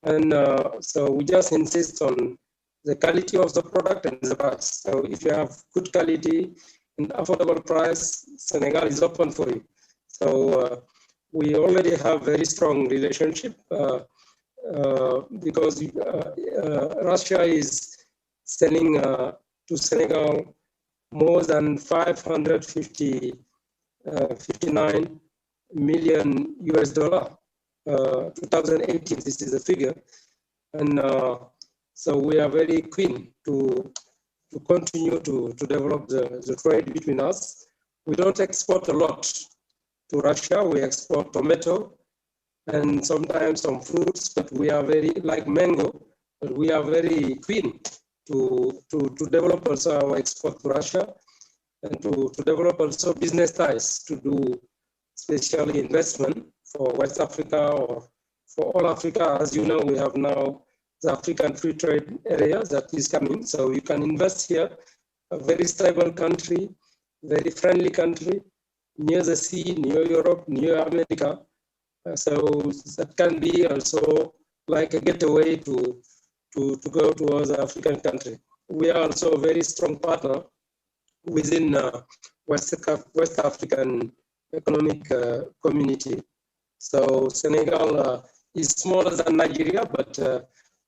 And so we just insist on the quality of the product and the price. So if you have good quality and affordable price, Senegal is open for you. So we already have very strong relationship because Russia is selling to Senegal more than 559 million US dollar. 2018, this is the figure. And so we are very keen to continue to develop the trade between us. We don't export a lot to Russia. We export tomato and sometimes some fruits, but we are very, like mango, but we are very keen to develop also our export to Russia, and to develop also business ties to do especially investment for West Africa or for all Africa. As you know, we have now the African Free Trade Area that is coming. So you can invest here, a very stable country, very friendly country, near the sea, near Europe, near America. So that can be also like a getaway to go to other African country. We are also a very strong partner within West African Economic Community. So Senegal is smaller than Nigeria, but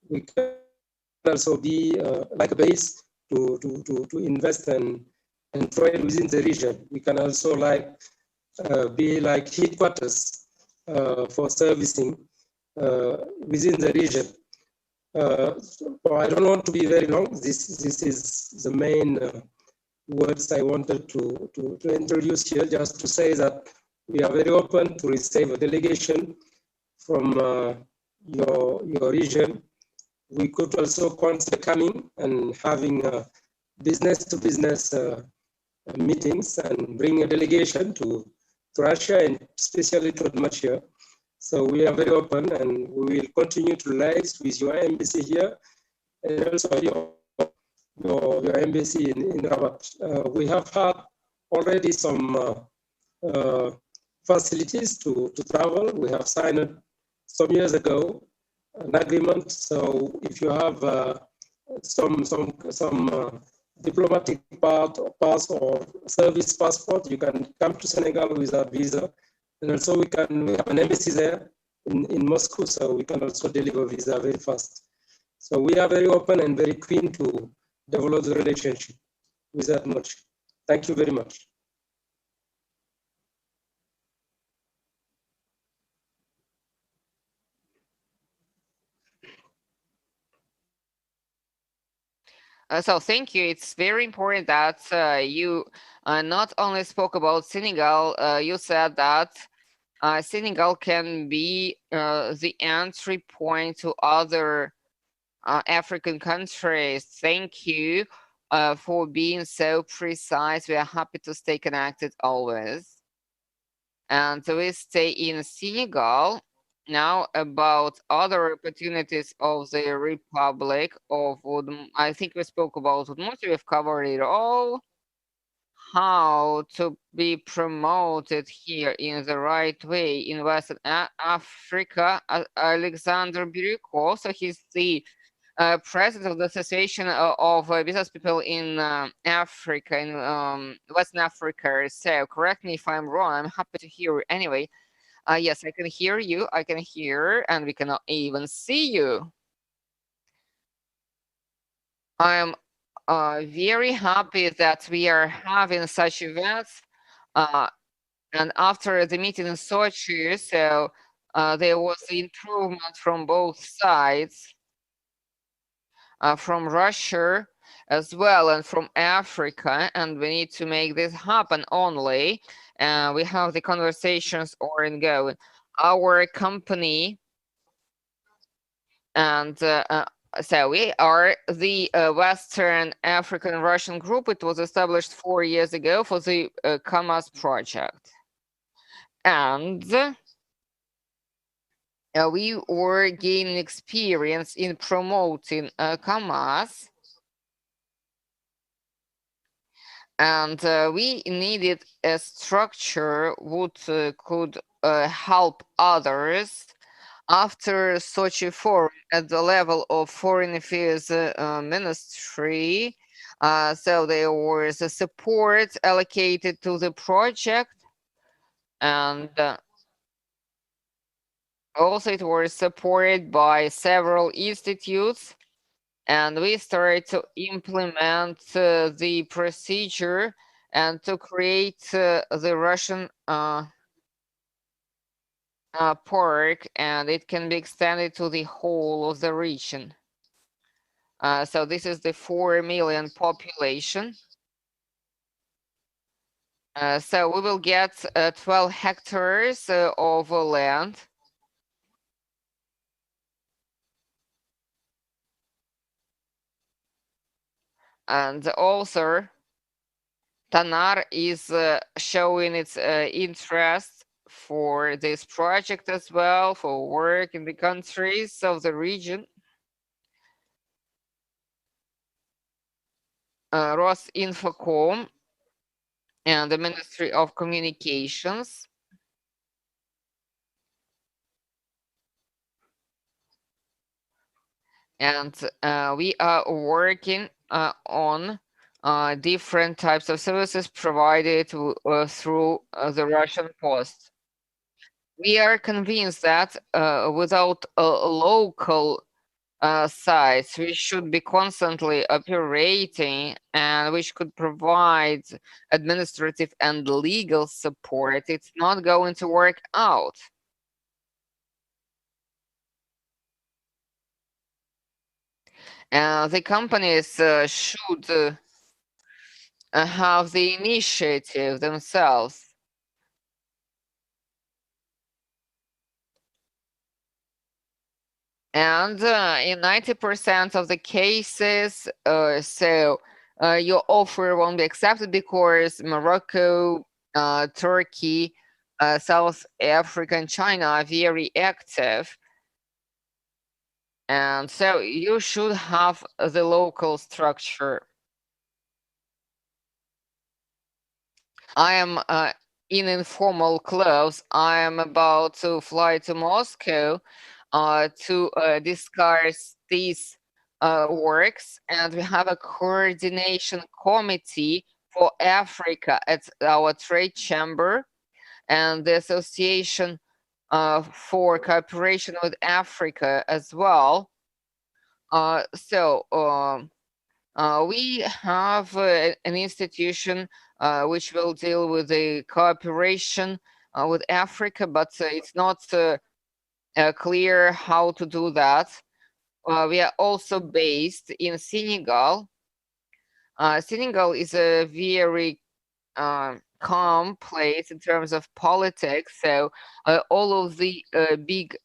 we can also be like a base to invest and trade within the region. We can also be like headquarters for servicing within the region. So I don't want to be very long. This is the main words I wanted to introduce here, just to say that we are very open to receive a delegation from your region. we could also consider coming and having business-to-business meetings and bring a delegation to Russia and especially to Udmurt. So we are very open and we will continue to liaise with your embassy here and also your embassy in Rabat. We have had already some facilities to travel. We have signed some years ago an agreement. So if you have some diplomatic pass or service passport, you can come to Senegal with a visa. And also we have an embassy there in Moscow, so we can also deliver visa very fast. So we are very open and very keen to develop the relationship with that much. Thank you very much. So thank you. It's very important that you not only spoke about Senegal, you said that Senegal can be the entry point to other African countries. Thank you for being so precise. We are happy to stay connected always. And we stay in Senegal. Now about other opportunities of the Republic of Udmurt. I think we spoke about Udmurt, we've covered it all. How to be promoted here in the right way in Western Africa. Alexander Birykov, so he's the president of the Association of Business People in Africa, in Western Africa. So correct me if I'm wrong, I'm happy to hear you anyway. Yes, I can hear you, I can hear, and we cannot even see you. I'm very happy that we are having such events. And after the meeting in Sochi, so there was improvement from both sides, from Russia as well and from Africa, and we need to make this happen only. We have the conversations ongoing. Our company, and so we are the Western African Russian group. It was established 4 years ago for the KAMAZ project. And we were gaining experience in promoting KAMAZ. And we needed a structure which could help others after Sochi Forum at the level of Foreign Affairs Ministry. So there was a support allocated to the project, and also it was supported by several institutes. And we started to implement the procedure and to create the Russian park, and it can be extended to the whole of the region. So this is the 4 million population. So we will get 12 hectares of land. And also, TANAR is showing its interest for this project as well, for work in the countries of the region. Rosinfocom and the Ministry of Communications. And we are working on different types of services provided through the Russian Post. We are convinced that without local sites, we should be constantly operating and which could provide administrative and legal support. It's not going to work out. The companies should have the initiative themselves. And in 90% of the cases, your offer won't be accepted because Morocco, Turkey, South Africa, and China are very active. And so you should have the local structure. I am in informal clothes. I am about to fly to Moscow to discuss these works, and we have a coordination committee for Africa at our trade chamber and the Association for Cooperation with Africa as well. We have an institution which will deal with the cooperation with Africa, but it's not clear how to do that. We are also based in Senegal. Senegal is a very calm place in terms of politics, so all of the big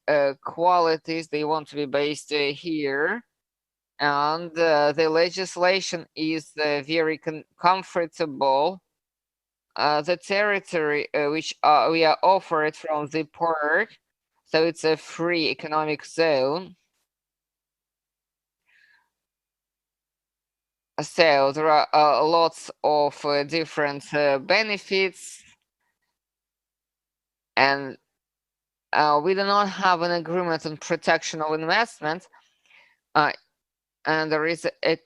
qualities, they want to be based here. And the legislation is very comfortable. The territory which we are offered from the port, so it's a free economic zone. So there are lots of different benefits, and we do not have an agreement on protection of investment. And there is a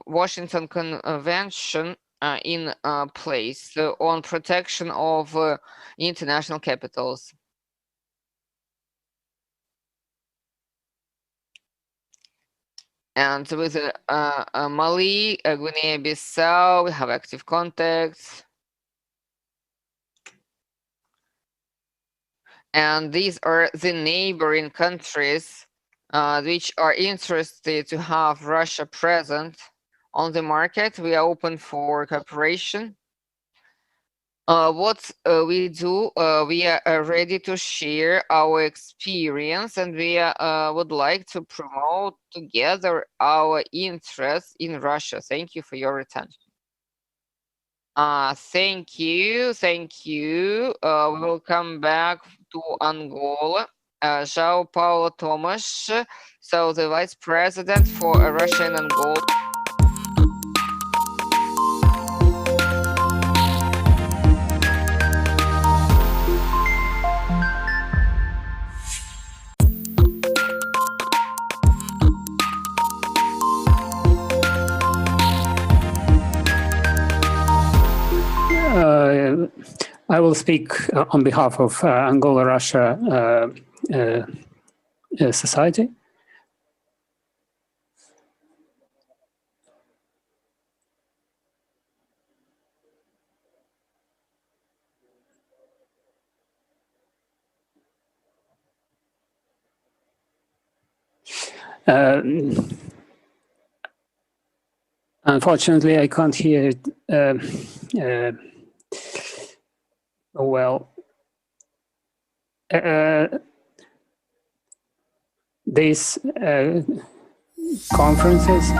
Washington Convention in place on protection of international capitals. And with Mali, Guinea-Bissau, we have active contacts. And these are the neighboring countries which are interested to have Russia present on the market. We are open for cooperation. What we do, we are ready to share our experience, and we would like to promote together our interests in Russia. Thank you for your attention. Thank you. We will come back to Angola. João Paulo Thomas, so the Vice President for Russia and Angola. I will speak on behalf of Angola-Russia Society. Unfortunately, I can't hear it well. These conferences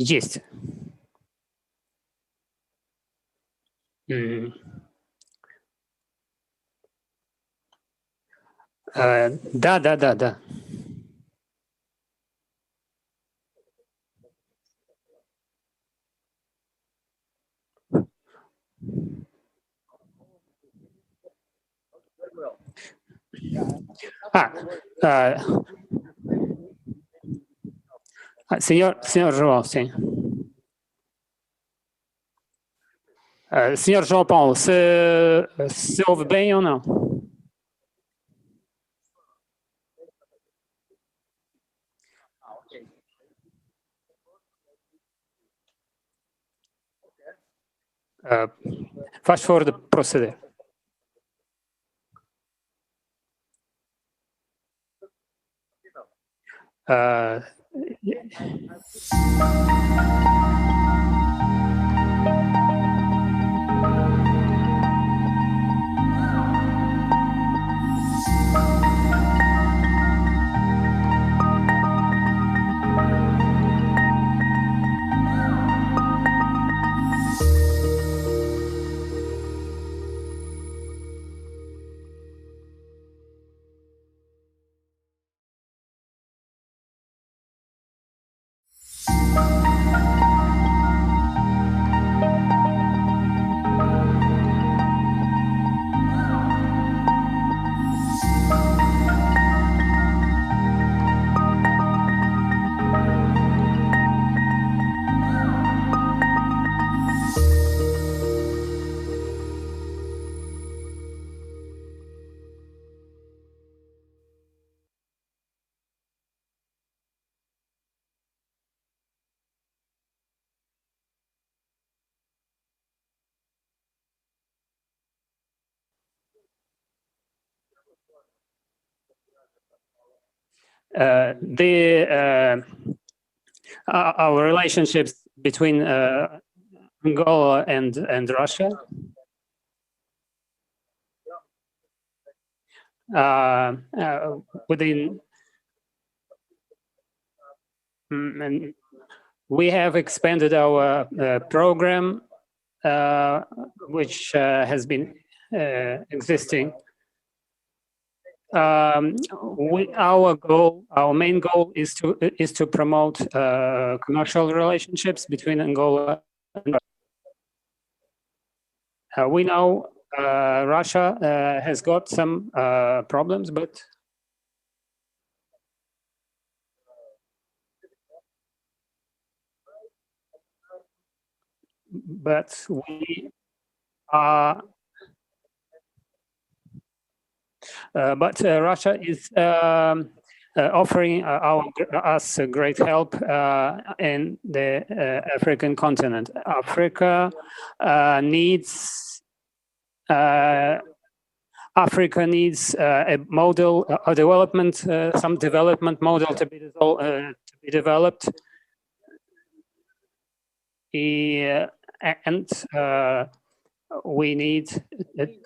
Есть. Да. Senhor João, sim. Senhor João Paulo, se ouve bem ou não? Faz favor de proceder. Our relationships between Angola and Russia within and we have expanded our program which has been existing. Our main goal is to promote commercial relationships between Angola and Russia. We know Russia has got some problems, but we are. But Russia is offering us great help in the African continent. Africa needs a model, a development, some development model to be developed, and we need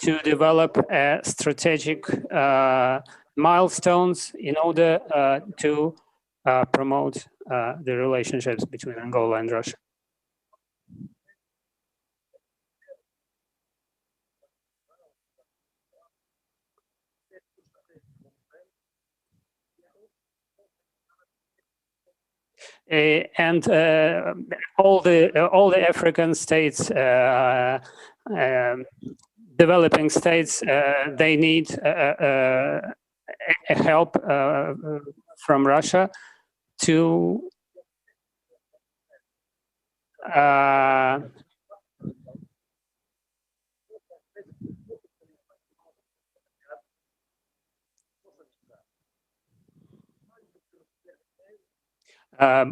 to develop strategic milestones in order to promote the relationships between Angola and Russia. And all the African states, developing states, they need help from Russia to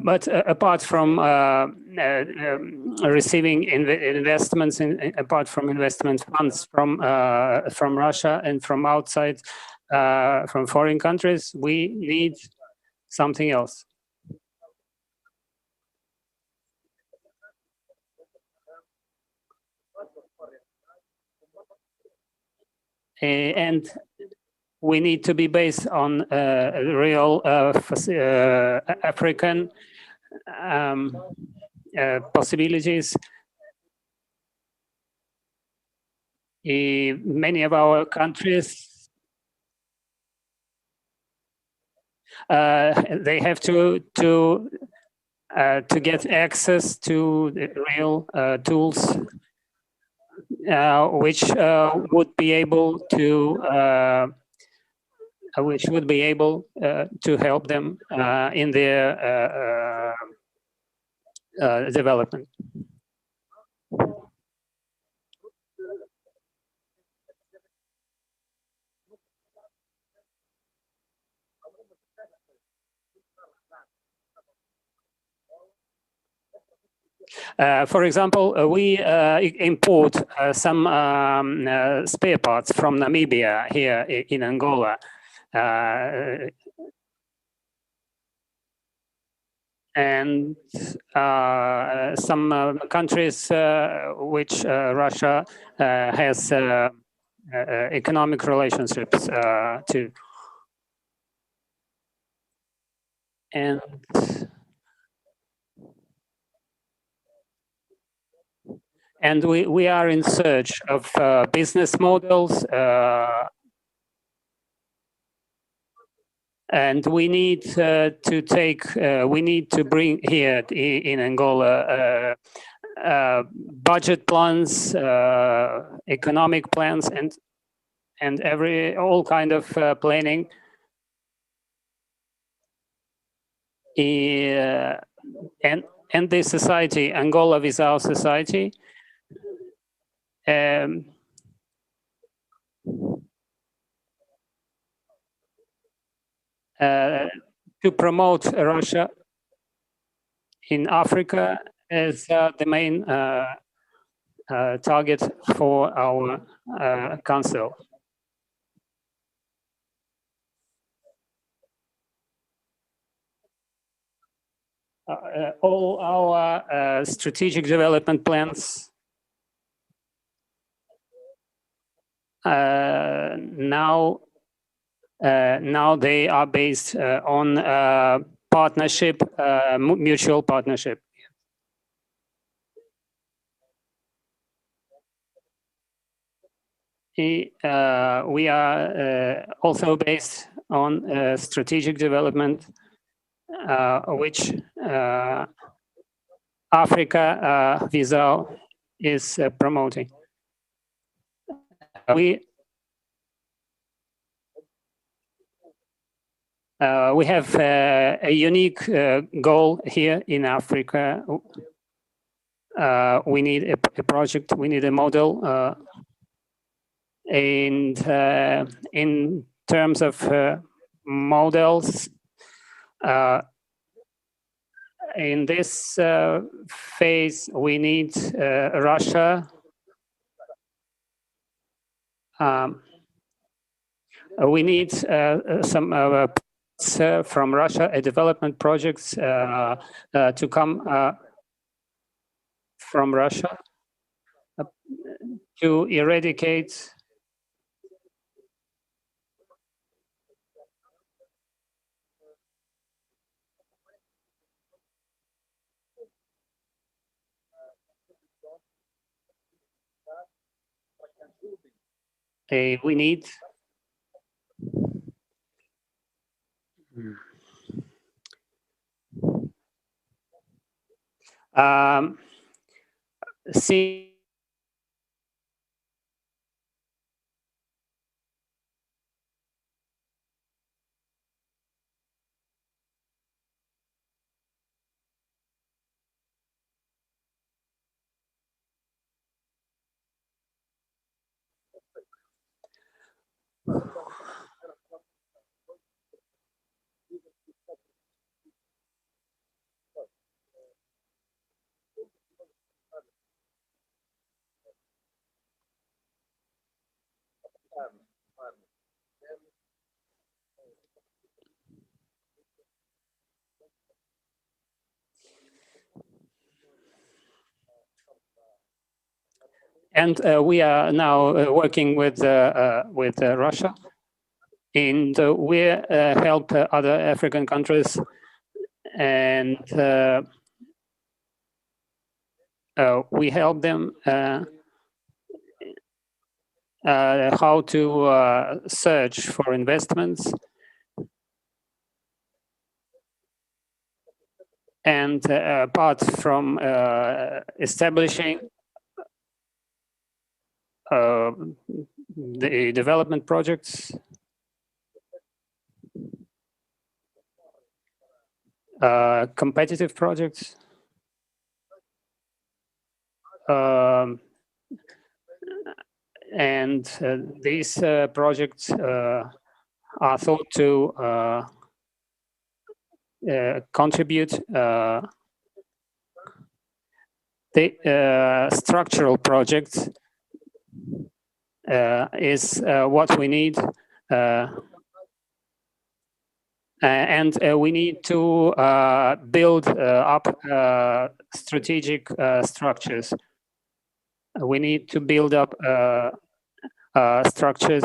but apart from receiving investments, apart from investment funds from Russia and from outside, from foreign countries, we need something else. and we need to be based on real African possibilities. Many of our countries, they have to get access to the real tools, which would be able to help them in their development. For example, we import some spare parts from Namibia here in Angola. And some countries which Russia has economic relationships to. And we are in search of business models, and we need to bring here in Angola budget plans, economic plans, and all kind of planning. And this society, Angola with our society, to promote Russia in Africa as the main target for our council. All our strategic development plans now they are based on partnership, mutual partnership. We are also based on strategic development, which Africa Visa is promoting. We have a unique goal here in Africa. We need a project, we need a model, and in terms of models, in this phase, we need Russia. We need some from Russia, development projects to come from Russia to eradicate we need see And we are now working with Russia, and we help other African countries, and we help them how to search for investments, and apart from establishing the development projects, competitive projects, and these projects are thought to contribute the structural projects is what we need, and we need to build up strategic structures. We need to build up structures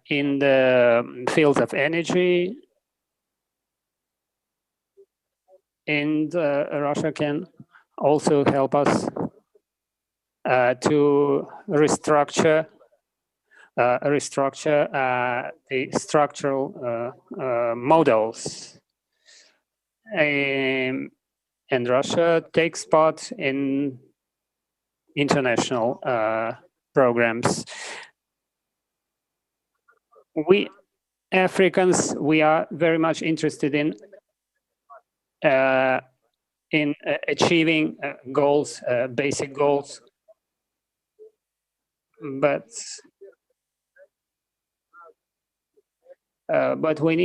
in the fields of energy, and Russia can also help us to restructure the structural models. And Russia takes part in international programs. We Africans, we are very much interested in achieving goals, basic goals, but we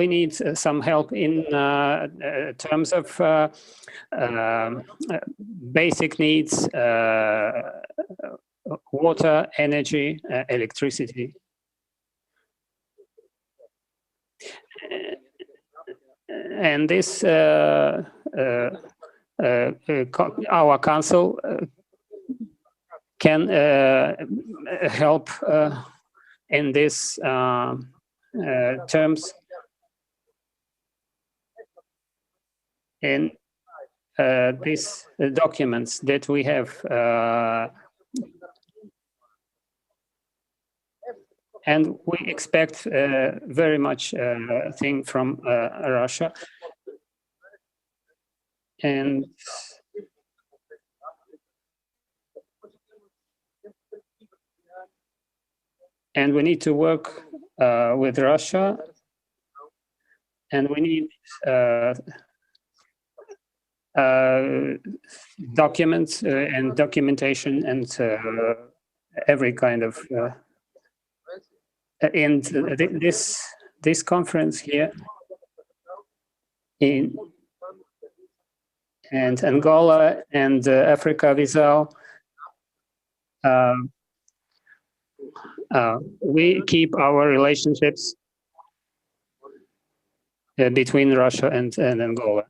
need some help in terms of basic needs, water, energy, electricity. And this, our council can help in this terms. In these documents that we have, and we expect very much thing from Russia. And we need to work with Russia, and we need documents and documentation and every kind of and this conference here in Angola and Africa Visual, we keep our relationships between Russia and Angola.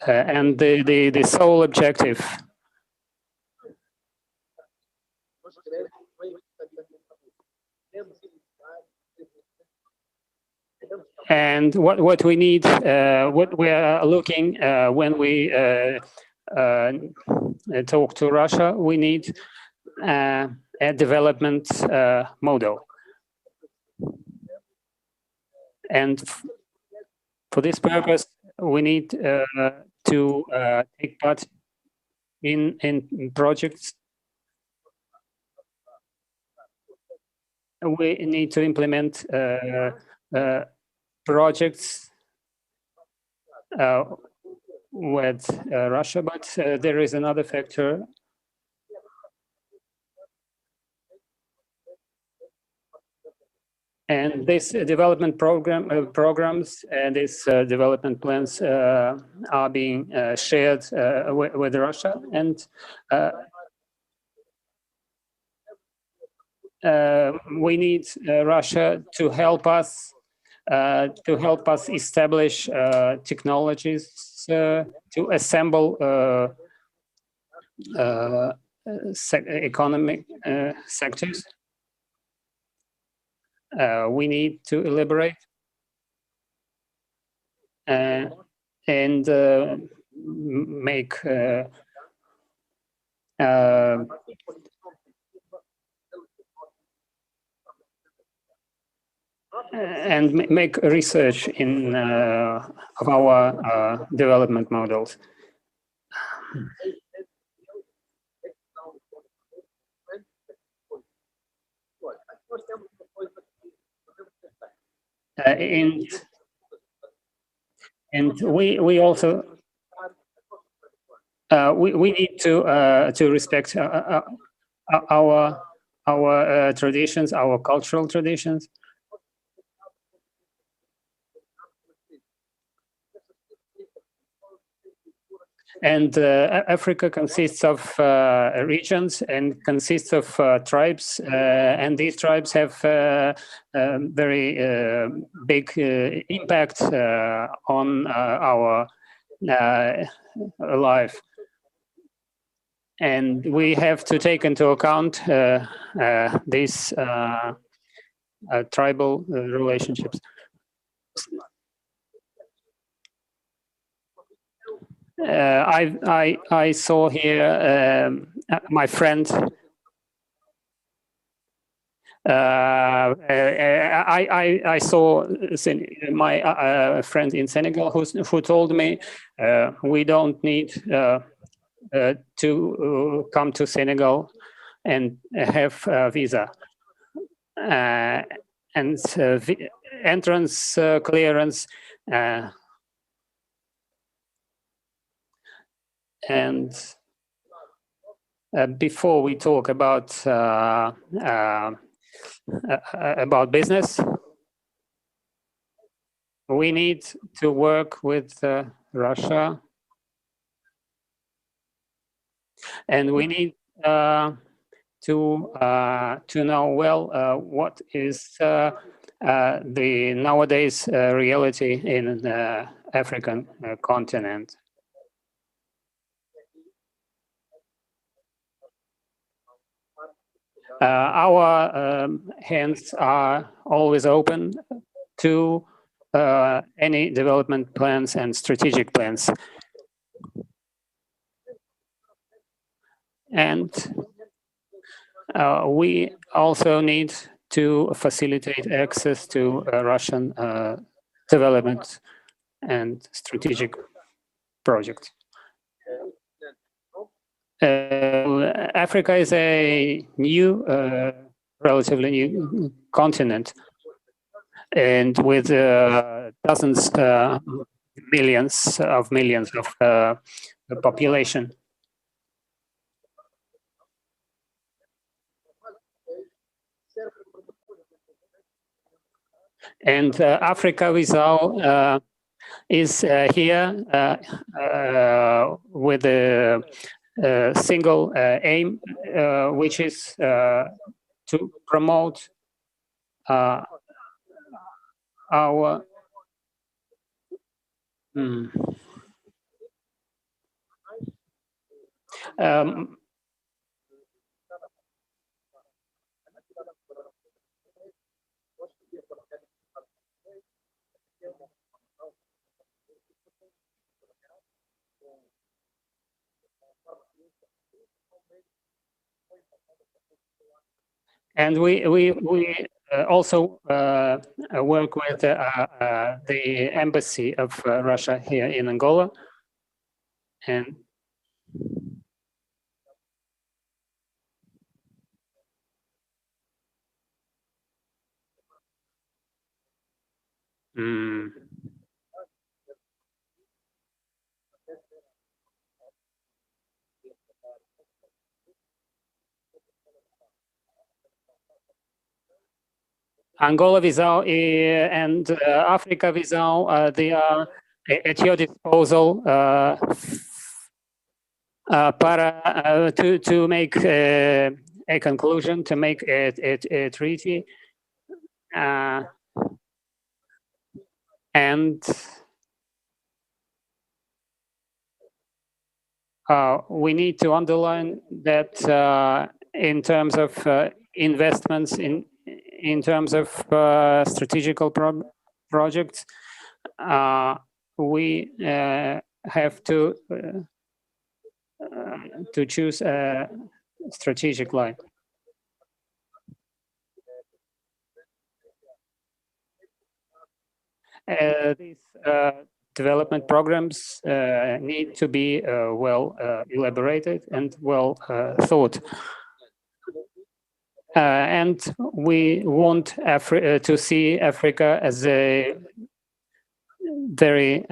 And the sole objective and what we need, what we are looking when we talk to Russia, we need a development model. And for this purpose, we need to take part in projects. We need to implement projects with Russia, but there is another factor. And this development programs and these development plans are being shared with Russia, and we need Russia to help us establish technologies to assemble economic sectors. We need to elaborate and make and make research in of our development models. And we also we need to respect our traditions, our cultural traditions. And Africa consists of regions and consists of tribes, and these tribes have very big impact on our life. And we have to take into account these tribal relationships. I saw here my friend. I saw my friend in Senegal who told me we don't need to come to Senegal and have a visa, and entrance clearance. And before we talk about business, we need to work with Russia, and we need to know well what is the nowadays reality in the African continent. Our hands are always open to any development plans and strategic plans. And we also need to facilitate access to Russian development and strategic projects. Africa is a new, relatively new continent, and with dozens, millions of the population. And Africa without is here with a single aim, which is to promote our and we also work with the embassy of Russia here in Angola, and Angola Visão and Africa Visão, they are at your disposal para to make a conclusion, to make a treaty, and we need to underline that in terms of investments, in terms of strategical projects, we have to choose a strategic line. These development programs need to be well elaborated and well thought. And we want to see Africa as a very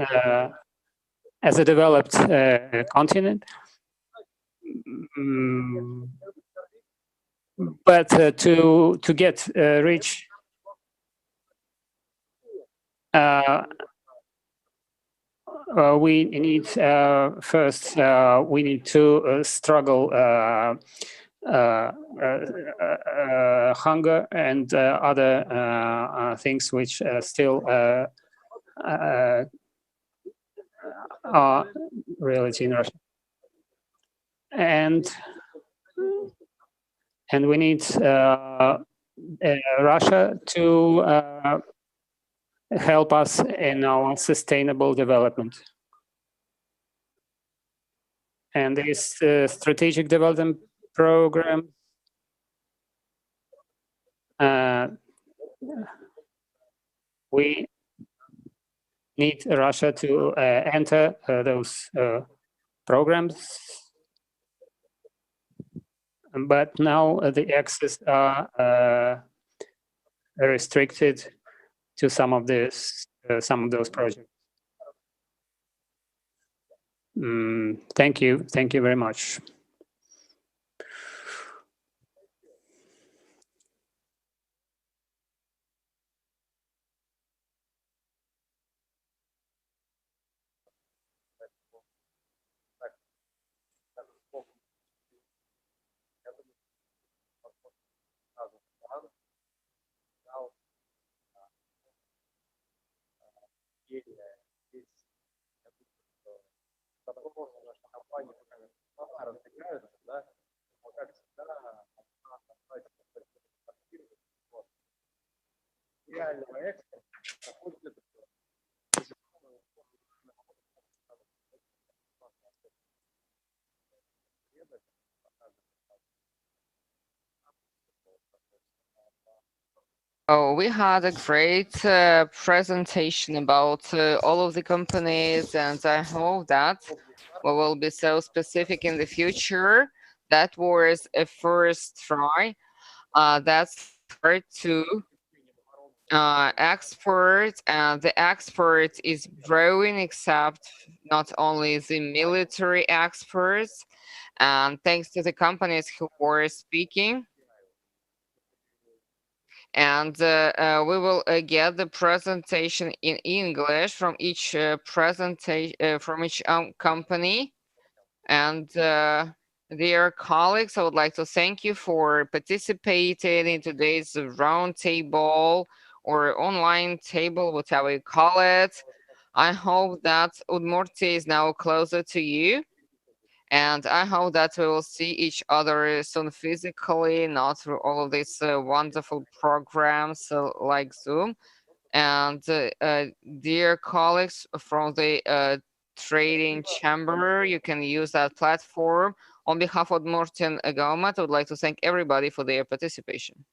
as a developed continent, but to get rich, we need first we need to struggle hunger and other things which still are reality in Russia, and we need Russia to help us in our sustainable development. And this strategic development program we need Russia to enter those programs, but now the access are restricted to some of those projects. Thank you very much. Oh, we had a great presentation about all of the companies, and I hope that we will be so specific in the future. That was a first try. That's hard to export, and the export is growing, except not only the military experts, and thanks to the companies who were speaking. And we will get the presentation in English from each presentation from each company. And dear colleagues, I would like to thank you for participating in today's round table or online table, whatever you call it. I hope that Udmurt is now closer to you. And I hope that we will see each other soon physically, not through all of these wonderful programs like Zoom. And dear colleagues from the trading chamber, you can use that platform. On behalf of Udmurt and government, I would like to thank everybody for their participation.